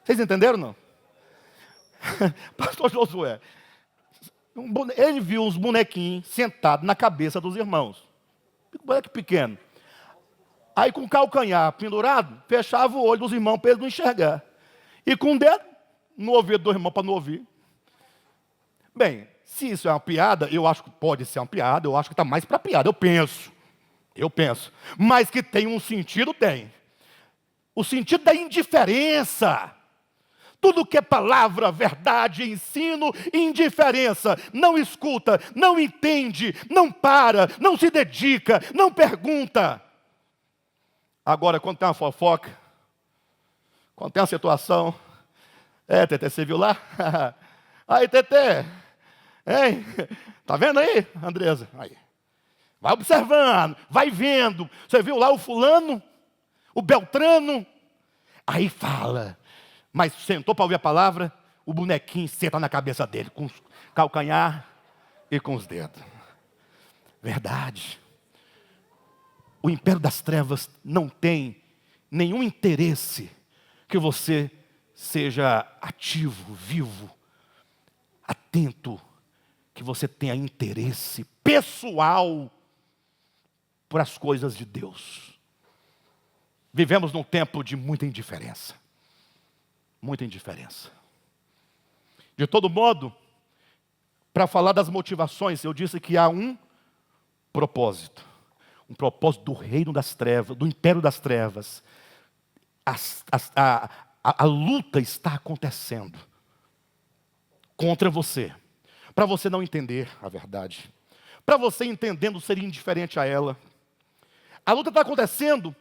Vocês entenderam, não? Pastor Josué, ele viu uns bonequinhos sentados na cabeça dos irmãos. Boneco pequeno. Aí com o calcanhar pendurado, fechava o olho dos irmãos para eles não enxergar. E com o dedo no ouvido do irmão para não ouvir. Bem, se isso é uma piada, eu acho que pode ser uma piada, eu acho que está mais para piada, eu penso. Mas que tem um sentido, tem. O sentido da indiferença. Tudo que é palavra, verdade, ensino, indiferença. Não escuta, não entende, não para, não se dedica, não pergunta. Agora, quando tem uma fofoca, quando tem uma situação... Tetê, você viu lá? Aí, Tetê, hein? Tá vendo aí, Andresa? Aí. Vai observando, vai vendo. Você viu lá o fulano, o Beltrano? Aí fala. Mas sentou para ouvir a palavra, o bonequinho senta na cabeça dele, com os calcanhar e com os dedos. Verdade. O império das trevas não tem nenhum interesse que você seja ativo, vivo, atento, que você tenha interesse pessoal por as coisas de Deus. Vivemos num tempo de muita indiferença. Muita indiferença. De todo modo, para falar das motivações, eu disse que há um propósito. Um propósito do reino das trevas, do império das trevas. A luta está acontecendo contra você. Para você não entender a verdade. Para você entendendo ser indiferente a ela. A luta está acontecendo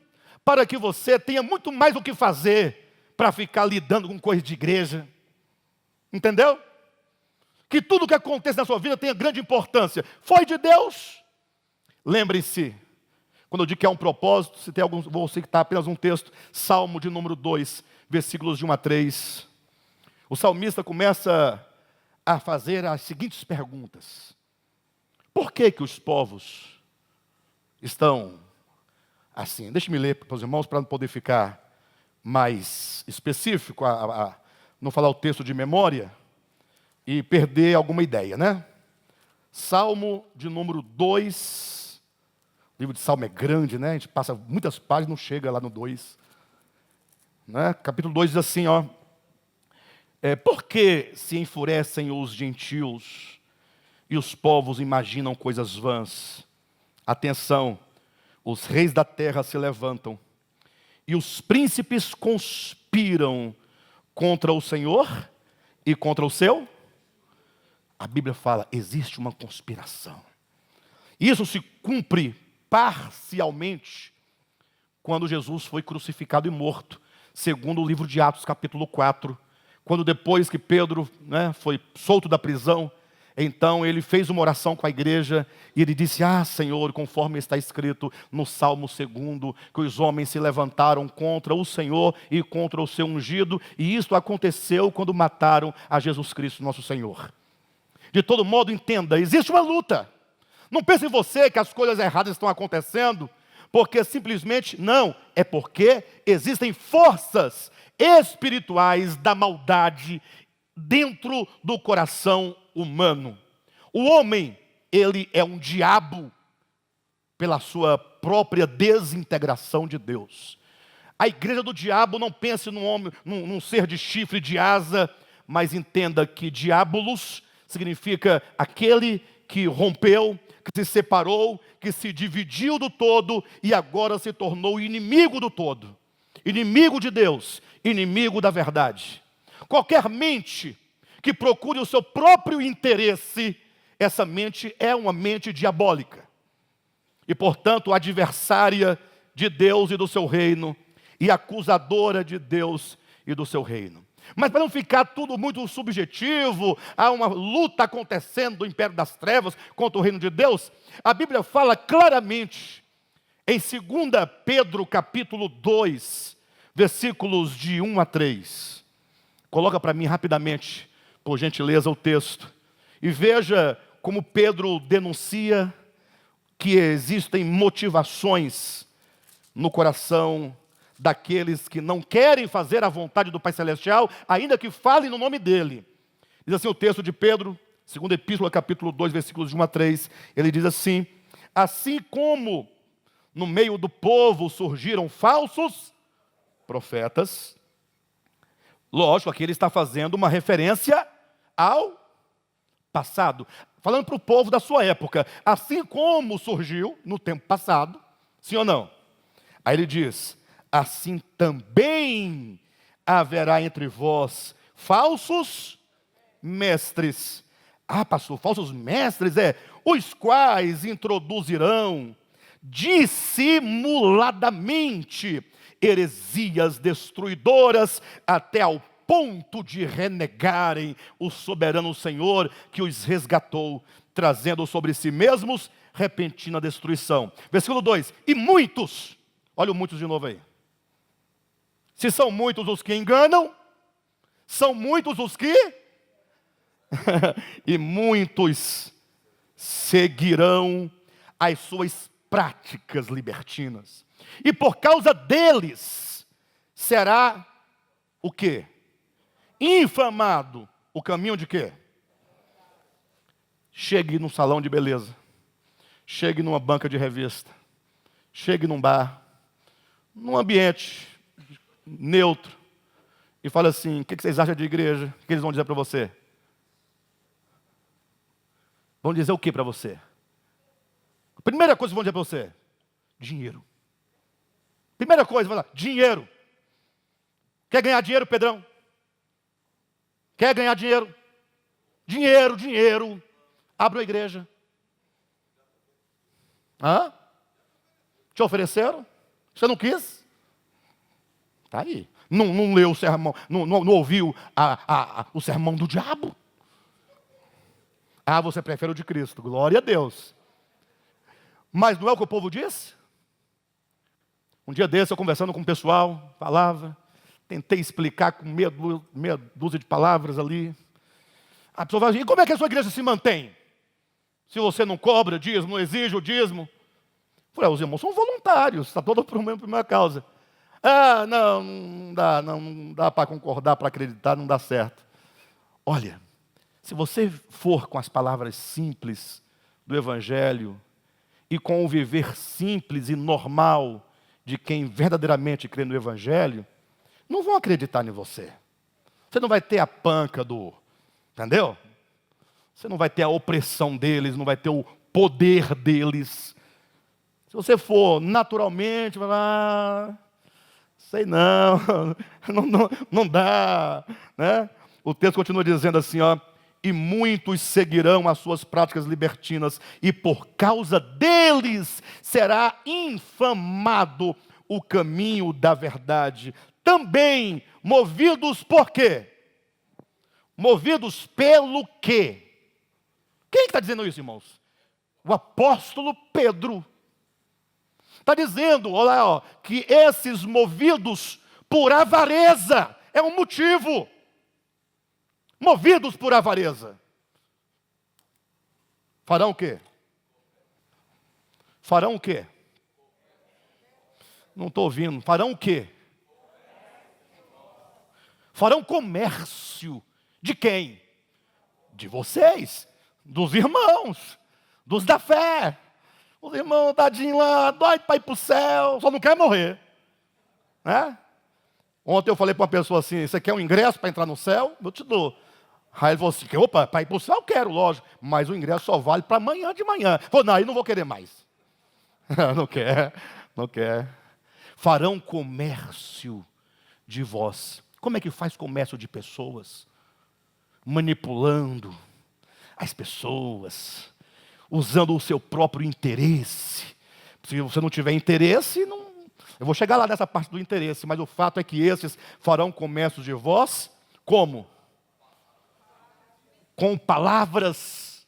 para que você tenha muito mais o que fazer para ficar lidando com coisas de igreja. Entendeu? Que tudo que acontece na sua vida tenha grande importância. Foi de Deus? Lembre-se, quando eu digo que há um propósito, se tem algum, vou citar apenas um texto, Salmo de número 2, versículos de 1 a 3. O salmista começa a fazer as seguintes perguntas. Por que os povos estão assim? Deixe-me ler para os irmãos para não poder ficar mais específico, não falar o texto de memória e perder alguma ideia, né? Salmo de número 2, o livro de Salmo é grande, né? A gente passa muitas páginas, não chega lá no 2. Né? Capítulo 2 diz assim, ó. Por que se enfurecem os gentios e os povos imaginam coisas vãs? Atenção, os reis da terra se levantam e os príncipes conspiram contra o Senhor e contra o seu. A Bíblia fala, existe uma conspiração. Isso se cumpre parcialmente quando Jesus foi crucificado e morto, segundo o livro de Atos, capítulo 4. Quando depois que Pedro, foi solto da prisão, então ele fez uma oração com a igreja e ele disse, Senhor, conforme está escrito no Salmo 2, que os homens se levantaram contra o Senhor e contra o seu ungido, e isto aconteceu quando mataram a Jesus Cristo, nosso Senhor. De todo modo, entenda, existe uma luta. Não pense em você que as coisas erradas estão acontecendo, porque simplesmente não, é porque existem forças espirituais da maldade dentro do coração humano. O homem, ele é um diabo pela sua própria desintegração de Deus. A igreja do diabo não pense num homem, num ser de chifre, de asa, mas entenda que diabolos significa aquele que rompeu, que se separou, que se dividiu do todo e agora se tornou inimigo do todo. Inimigo de Deus, inimigo da verdade. Qualquer mente que procure o seu próprio interesse, essa mente é uma mente diabólica. E, portanto, adversária de Deus e do seu reino, e acusadora de Deus e do seu reino. Mas para não ficar tudo muito subjetivo, há uma luta acontecendo do império das trevas contra o reino de Deus, a Bíblia fala claramente, em 2 Pedro capítulo 2, versículos de 1 a 3. Coloca para mim rapidamente, por gentileza, o texto. E veja como Pedro denuncia que existem motivações no coração daqueles que não querem fazer a vontade do Pai Celestial, ainda que falem no nome dele. Diz assim o texto de Pedro, segunda epístola, capítulo 2, versículos de 1 a 3, ele diz assim: assim como no meio do povo surgiram falsos profetas, lógico, aqui ele está fazendo uma referência ao passado, falando para o povo da sua época, assim como surgiu no tempo passado, sim ou não? Aí ele diz: assim também haverá entre vós falsos mestres. Ah, pastor, falsos mestres os quais introduzirão dissimuladamente heresias destruidoras até ao ponto de renegarem o soberano Senhor que os resgatou, trazendo sobre si mesmos repentina destruição. Versículo 2: e muitos, olha o muitos de novo aí. Se são muitos os que enganam, são muitos os que e muitos seguirão as suas práticas libertinas. E por causa deles será o quê? Infamado o caminho de quê? Chegue num salão de beleza, chegue numa banca de revista, chegue num bar, num ambiente neutro, e fale assim: o que vocês acham de igreja? O que eles vão dizer para você? Vão dizer o que para você? A primeira coisa que vão dizer para você: dinheiro. Primeira coisa, vai lá, dinheiro. Quer ganhar dinheiro, Pedrão? Quer ganhar dinheiro? Dinheiro, dinheiro. Abre uma igreja. Hã? Te ofereceram? Você não quis? Está aí. Não leu o sermão, não ouviu o sermão do diabo? Ah, você prefere o de Cristo. Glória a Deus. Mas não é o que o povo disse? Um dia desse, eu conversando com o pessoal, falava, tentei explicar com meia dúzia de palavras ali. A pessoa fala assim: e como é que a sua igreja se mantém? Se você não cobra dízimo, não exige o dízimo. Eu falei: os irmãos são voluntários, está todo por minha causa. Ah, não dá para concordar, para acreditar, não dá certo. Olha, se você for com as palavras simples do Evangelho e com o viver simples e normal de quem verdadeiramente crê no Evangelho, não vão acreditar em você. Você não vai ter a panca entendeu? Você não vai ter a opressão deles, não vai ter o poder deles. Se você for naturalmente, vai lá, sei não, não dá, né? O texto continua dizendo assim, ó: e muitos seguirão as suas práticas libertinas, e por causa deles será infamado o caminho da verdade. Também movidos por quê? Movidos pelo quê? Quem está dizendo isso, irmãos? O apóstolo Pedro. Está dizendo, olha lá, ó, que esses movidos por avareza é um motivo. Movidos por avareza. Farão o quê? Farão o quê? Não estou ouvindo. Farão o quê? Farão comércio. De quem? De vocês. Dos irmãos. Dos da fé. Os irmãos, tadinho lá, doido para ir para o céu, só não quer morrer. Né? Ontem eu falei para uma pessoa assim: você quer um ingresso para entrar no céu? Eu te dou. Aí ele falou assim: opa, para ir para o céu eu quero, lógico, mas o ingresso só vale para amanhã de manhã. Falou: não, aí não vou querer mais. Não quer. Farão comércio de vós. Como é que faz comércio de pessoas? Manipulando as pessoas, usando o seu próprio interesse. Se você não tiver interesse, não... eu vou chegar lá nessa parte do interesse, mas o fato é que esses farão comércio de vós, como? Com palavras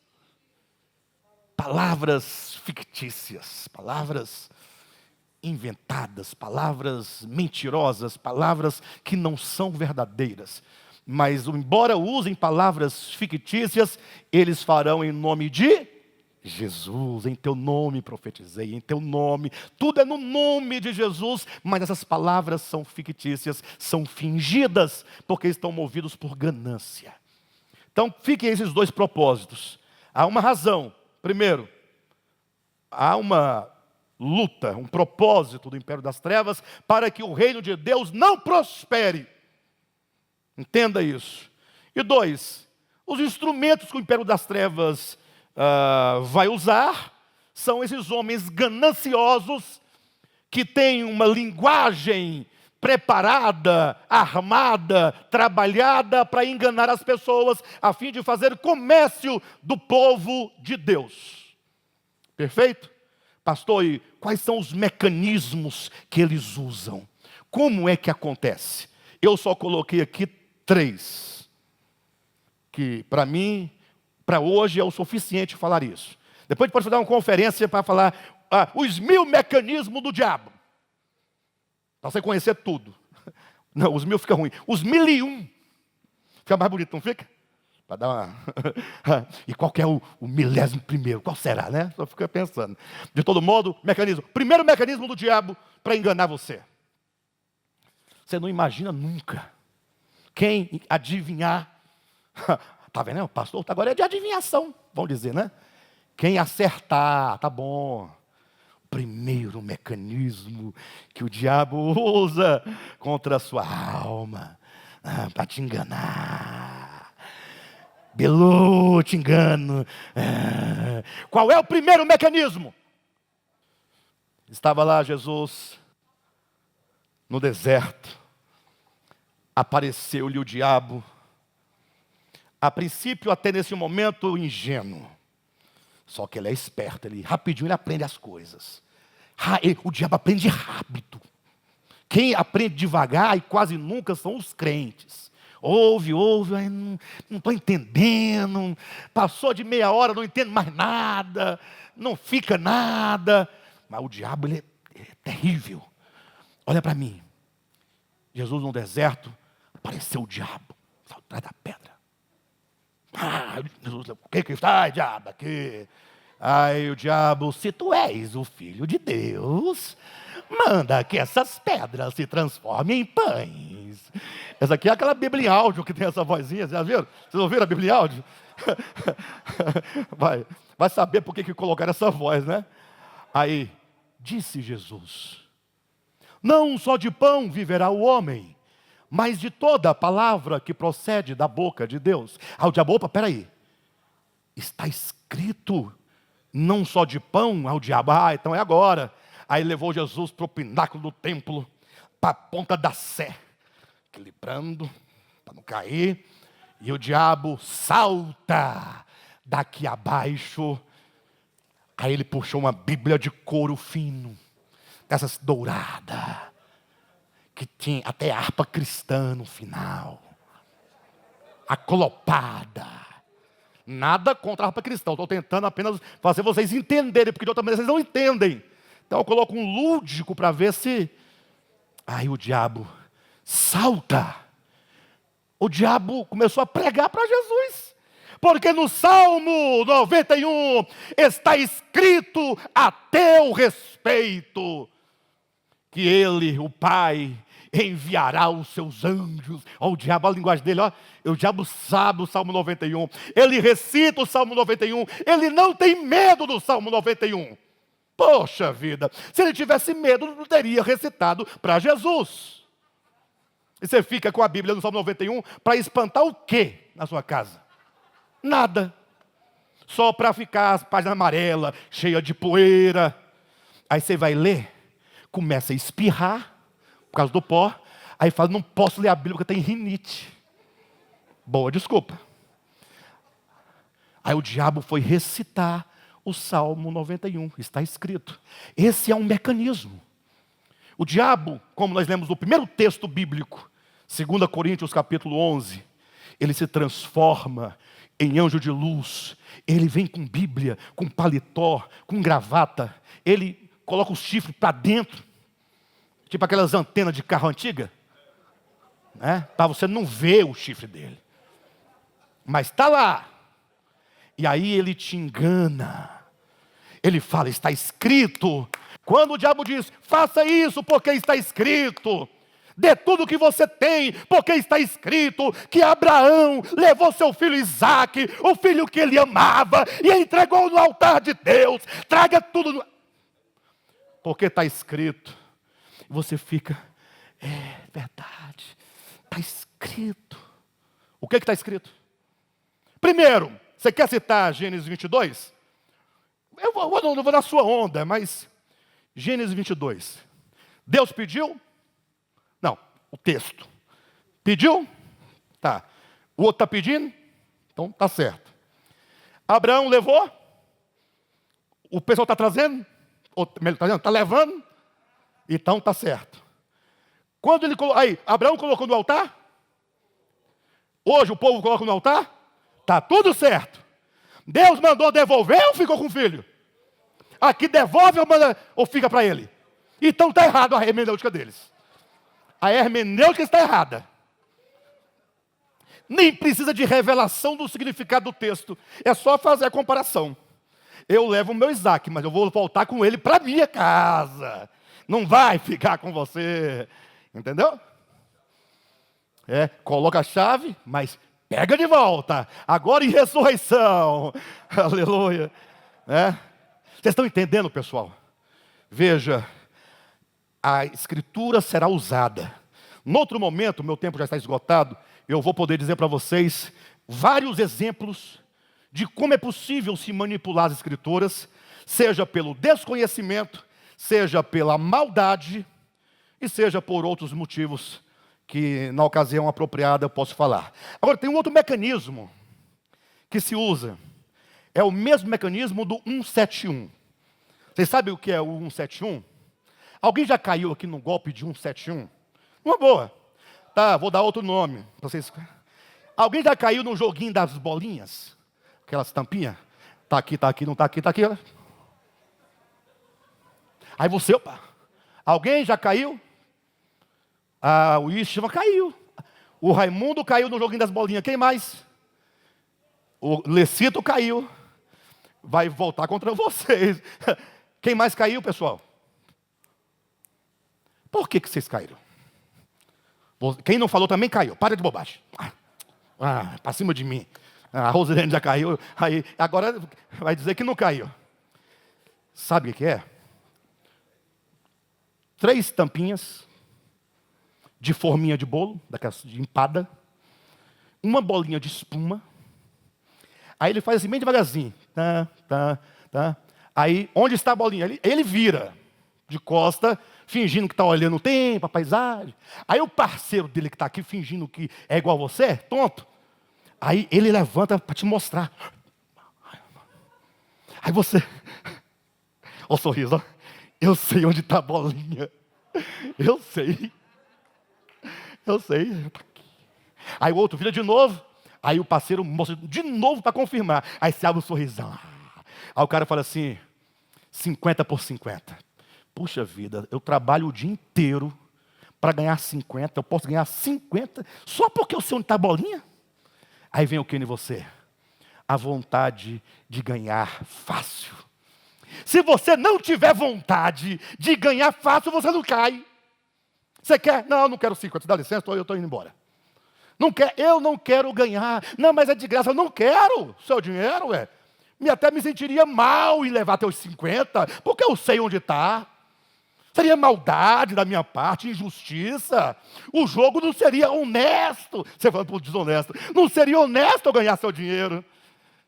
fictícias, palavras inventadas, palavras mentirosas, palavras que não são verdadeiras. Mas, embora usem palavras fictícias, eles farão em nome de Jesus. Em teu nome profetizei, em teu nome. Tudo é no nome de Jesus, mas essas palavras são fictícias, são fingidas, porque estão movidos por ganância. Então, fiquem esses dois propósitos. Há uma razão. Primeiro, há uma luta, um propósito do império das trevas para que o reino de Deus não prospere. Entenda isso. E dois, os instrumentos que o império das trevas vai usar são esses homens gananciosos que têm uma linguagem preparada, armada, trabalhada para enganar as pessoas, a fim de fazer comércio do povo de Deus. Perfeito? Pastor, e quais são os mecanismos que eles usam? Como é que acontece? Eu só coloquei aqui 3, que para mim, para hoje é o suficiente falar isso. Depois pode fazer uma conferência para falar os 1000 mecanismos do diabo. Para você conhecer tudo. Não, os 1000 fica ruim. Os 1001 fica mais bonito, não fica? Para dar uma... E qual que é o 1001º? Qual será, né? Só fica pensando. De todo modo, mecanismo. Primeiro mecanismo do diabo para enganar você. Você não imagina nunca. Quem adivinhar... Tá vendo? O pastor agora é de adivinhação, vamos dizer, né? Quem acertar, tá bom. O primeiro mecanismo que o diabo usa contra a sua alma, para te enganar. Belu, te engano. Qual é o primeiro mecanismo? Estava lá Jesus no deserto. Apareceu-lhe o diabo. A princípio, até nesse momento, ingênuo. Só que ele é esperto, rapidinho ele aprende as coisas. O diabo aprende rápido. Quem aprende devagar e quase nunca são os crentes. Ouve, não estou entendendo. Passou de meia hora, não entendo mais nada. Não fica nada. Mas o diabo, ele é terrível. Olha para mim. Jesus no deserto, apareceu o diabo. Saiu atrás da pedra. Jesus, o que está, diabo, aqui? Aí o diabo, se tu és o Filho de Deus, manda que essas pedras se transformem em pães. Essa aqui é aquela Bíblia em áudio que tem essa vozinha, já viram? Vocês ouviram a Bíblia em áudio? Vai saber por que colocaram essa voz, né? Aí, disse Jesus, não só de pão viverá o homem, mas de toda a palavra que procede da boca de Deus. O diabo, opa, peraí. Está escrito, não só de pão, ao diabo, então é agora. Aí levou Jesus para o pináculo do templo, para a ponta da sé, equilibrando, para não cair. E o diabo salta daqui abaixo. Aí ele puxou uma Bíblia de couro fino, dessas douradas, que tinha até harpa cristã no final, acolopada. Nada contra a harpa cristã, estou tentando apenas fazer vocês entenderem, porque de outra maneira vocês não entendem. Então eu coloco um lúdico para ver se... Aí o diabo salta. O diabo começou a pregar para Jesus. Porque no Salmo 91 está escrito a teu respeito, que ele, o Pai, enviará os seus anjos. Olha o diabo, a linguagem dele, o diabo sabe o Salmo 91. Ele recita o Salmo 91. Ele não tem medo do Salmo 91. Poxa vida, se ele tivesse medo, não teria recitado para Jesus. E você fica com a Bíblia no Salmo 91 para espantar o quê na sua casa? Nada. Só para ficar as páginas amarelas, cheia de poeira. Aí você vai ler, começa a espirrar, por causa do pó. Aí fala, não posso ler a Bíblia porque tem rinite. Boa desculpa. Aí o diabo foi recitar o Salmo 91. Está escrito. Esse é um mecanismo. O diabo, como nós lemos no primeiro texto bíblico, 2 Coríntios capítulo 11, ele se transforma em anjo de luz. Ele vem com Bíblia, com paletó, com gravata. Ele coloca os chifres para dentro. Tipo aquelas antenas de carro antiga. né? Para você não ver o chifre dele. Mas está lá. E aí ele te engana. Ele fala, está escrito. Quando o diabo diz, faça isso porque está escrito. Dê tudo que você tem, porque está escrito que Abraão levou seu filho Isaque, o filho que ele amava, e entregou no altar de Deus. Traga tudo. Porque está escrito. E você fica, é verdade, está escrito. O que está escrito? Primeiro, você quer citar Gênesis 22? Eu não vou na sua onda, mas Gênesis 22. Deus pediu? Não, o texto. Pediu? Tá. O outro está pedindo? Então tá certo. Abraão levou? O pessoal está trazendo? Está levando? Então tá certo. Quando ele aí, Abraão colocou no altar? Hoje o povo coloca no altar? Tá tudo certo. Deus mandou devolver ou ficou com o filho? Aqui devolve ou fica para ele? Então está errado a hermenêutica deles. A hermenêutica está errada. Nem precisa de revelação do significado do texto. É só fazer a comparação. Eu levo o meu Isaque, mas eu vou voltar com ele para minha casa. Não vai ficar com você. Entendeu? Coloca a chave, mas pega de volta. Agora em ressurreição. Aleluia. Vocês estão entendendo, pessoal? Veja, a escritura será usada. Em outro momento, meu tempo já está esgotado, eu vou poder dizer para vocês vários exemplos de como é possível se manipular as escrituras, seja pelo desconhecimento, seja pela maldade, e seja por outros motivos que na ocasião apropriada eu posso falar. Agora, tem um outro mecanismo que se usa. É o mesmo mecanismo do 171. Vocês sabem o que é o 171? Alguém já caiu aqui no golpe de 171? Uma boa. Tá, vou dar outro nome para vocês. Alguém já caiu no joguinho das bolinhas? Aquelas tampinhas? Tá aqui, não tá aqui, tá aqui. Aí você, opa. Alguém já caiu? O Ishma caiu. O Raimundo caiu no joguinho das bolinhas. Quem mais? O Lecito caiu. Vai voltar contra vocês. Quem mais caiu, pessoal? Por que vocês caíram? Quem não falou também caiu. Para de bobagem. Para cima de mim. A Rosilene já caiu. Aí, agora vai dizer que não caiu. Sabe o que é? 3 tampinhas de forminha de bolo, daquelas de empada. Uma bolinha de espuma. Aí ele faz assim, bem devagarzinho. Tá. Aí, onde está a bolinha? Ele vira de costa, fingindo que está olhando o tempo, a paisagem. Aí o parceiro dele que está aqui, fingindo que é igual a você, tonto. Aí ele levanta para te mostrar. Aí você... Olha o sorriso, ó. Eu sei onde está a bolinha. Eu sei. Aí o outro vira de novo. Aí o parceiro mostra de novo para confirmar. Aí se abre um sorrisão. Aí o cara fala assim, 50 por 50. Puxa vida, eu trabalho o dia inteiro para ganhar 50. Eu posso ganhar 50 só porque eu sei onde está a bolinha? Aí vem o que em você? A vontade de ganhar fácil. Se você não tiver vontade de ganhar fácil, você não cai. Você quer? Não, eu não quero 50. Dá licença, eu estou indo embora. Não quer? Eu não quero ganhar. Não, mas é de graça. Eu não quero seu dinheiro, até me sentiria mal em levar teus 50, porque eu sei onde está. Seria maldade da minha parte, injustiça. O jogo não seria honesto. Você falando por desonesto. Não seria honesto eu ganhar seu dinheiro.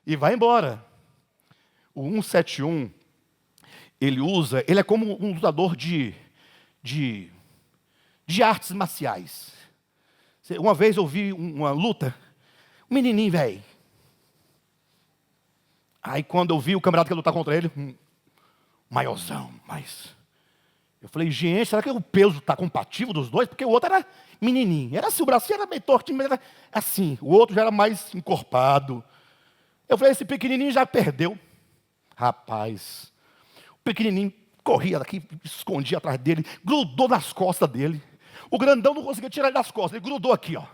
E vai embora. O 171, ele é como um lutador de artes marciais. Uma vez eu vi uma luta, um menininho, velho. Aí quando eu vi o camarada que ia lutar contra ele, maiorzão, mas... Eu falei, gente, será que o peso está compatível dos dois? Porque o outro era menininho. Era assim, o bracinho era meio tortinho, mas era assim. O outro já era mais encorpado. Eu falei, esse pequenininho já perdeu. Rapaz, o pequenininho corria daqui, escondia atrás dele, grudou nas costas dele. O grandão não conseguia tirar ele das costas, ele grudou aqui, ó.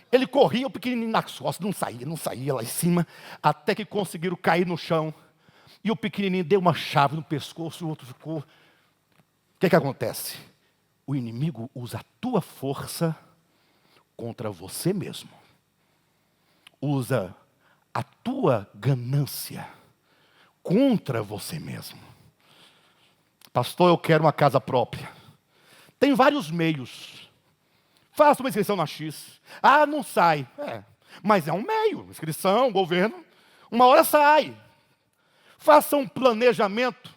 Ele corria, o pequenininho nas costas, não saía lá em cima, até que conseguiram cair no chão. E o pequenininho deu uma chave no pescoço, o outro ficou. O que acontece? O inimigo usa a tua força contra você mesmo. Usa a tua ganância contra você mesmo. Pastor, eu quero uma casa própria. Tem vários meios. Faça uma inscrição na X. Ah, não sai. Mas é um meio. Inscrição, governo. Uma hora sai. Faça um planejamento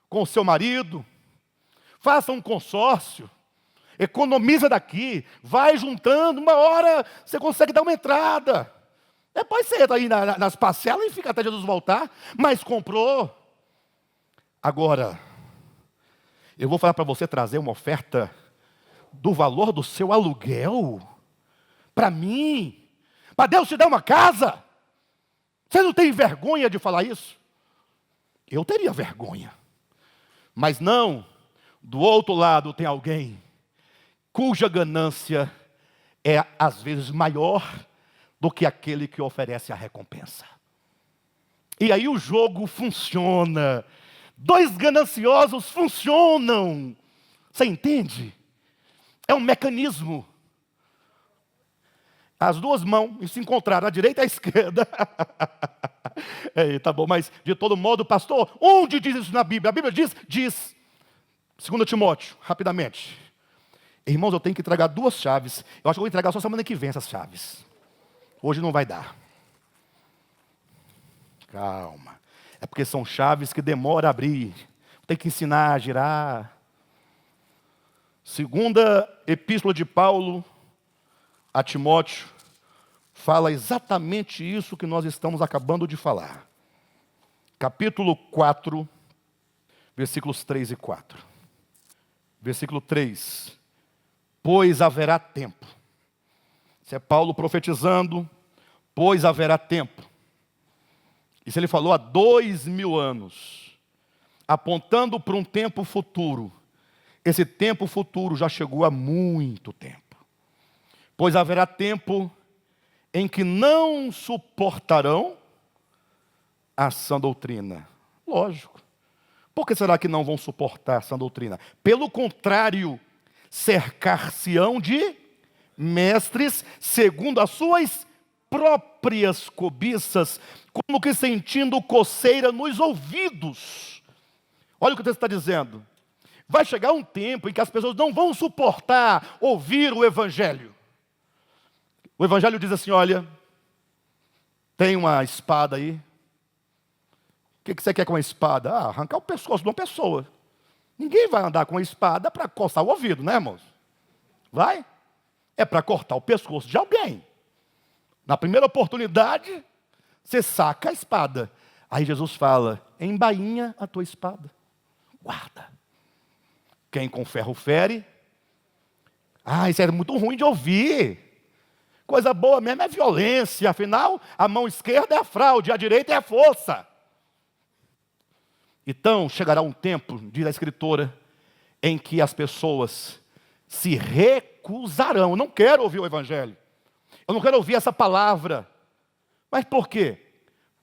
com o seu marido. Faça um consórcio. Economiza daqui. Vai juntando. Uma hora você consegue dar uma entrada. Depois você entra aí nas parcelas e fica até Jesus voltar. Mas comprou. Agora, eu vou falar para você trazer uma oferta do valor do seu aluguel para mim, para Deus te dar uma casa. Você não tem vergonha de falar isso? Eu teria vergonha. Mas não, do outro lado tem alguém cuja ganância é às vezes maior do que aquele que oferece a recompensa. E aí o jogo funciona. Dois gananciosos funcionam. Você entende? É um mecanismo. As duas mãos se encontraram, a direita e a esquerda. Tá bom, mas de todo modo, pastor, onde diz isso na Bíblia? A Bíblia diz 2 Timóteo, rapidamente. Irmãos, eu tenho que entregar 2 chaves. Eu acho que eu vou entregar só semana que vem essas chaves. Hoje não vai dar. Calma. É porque são chaves que demora a abrir. Tem que ensinar a girar. 2ª Epístola de Paulo a Timóteo fala exatamente isso que nós estamos acabando de falar. Capítulo 4, versículos 3 e 4. Versículo 3. Pois haverá tempo. Isso é Paulo profetizando. Pois haverá tempo. Isso ele falou há 2000 anos. Apontando para um tempo futuro. Esse tempo futuro já chegou há muito tempo. Pois haverá tempo em que não suportarão a sã doutrina. Lógico. Por que será que não vão suportar a sã doutrina? Pelo contrário, cercar-se-ão de mestres segundo as suas próprias cobiças, como que sentindo coceira nos ouvidos. Olha o que o texto está dizendo. Vai chegar um tempo em que as pessoas não vão suportar ouvir o Evangelho. O Evangelho diz assim, olha, tem uma espada aí. O que você quer com uma espada? Arrancar o pescoço de uma pessoa. Ninguém vai andar com uma espada para coçar o ouvido, né, irmãos? Vai? É para cortar o pescoço de alguém. Na primeira oportunidade, você saca a espada. Aí Jesus fala, embainha a tua espada. Guarda. Quem com ferro fere. Isso é muito ruim de ouvir. Coisa boa mesmo é violência. Afinal, a mão esquerda é a fraude, a direita é a força. Então, chegará um tempo, diz a escritora, em que as pessoas se recusarão. Eu não quero ouvir o Evangelho. Eu não quero ouvir essa palavra. Mas por quê?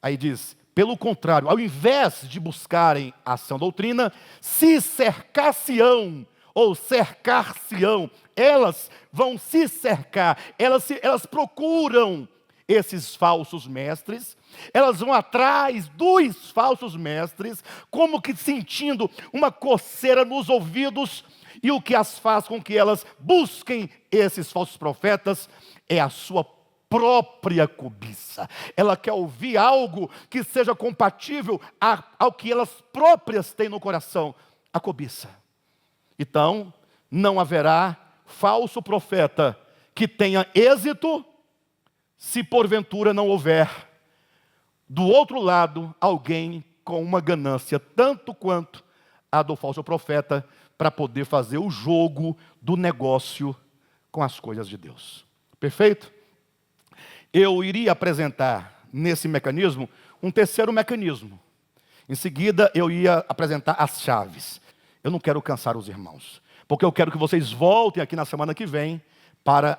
Aí diz, pelo contrário, ao invés de buscarem a sã doutrina, se cercar-se-ão, ou cercar-se-ão. Elas vão se cercar, elas procuram esses falsos mestres, elas vão atrás dos falsos mestres, como que sentindo uma coceira nos ouvidos, e o que as faz com que elas busquem esses falsos profetas é a sua própria cobiça. Ela quer ouvir algo que seja compatível ao que elas próprias têm no coração, a cobiça. Então, não haverá falso profeta que tenha êxito se porventura não houver do outro lado alguém com uma ganância tanto quanto a do falso profeta para poder fazer o jogo do negócio com as coisas de Deus. Perfeito? Eu iria apresentar nesse mecanismo um terceiro mecanismo. Em seguida eu ia apresentar as chaves. Eu não quero cansar os irmãos, porque eu quero que vocês voltem aqui na semana que vem para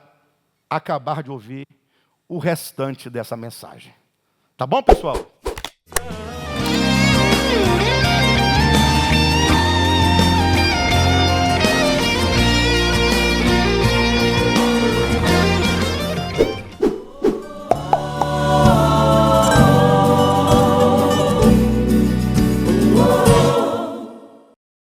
acabar de ouvir o restante dessa mensagem. Tá bom, pessoal?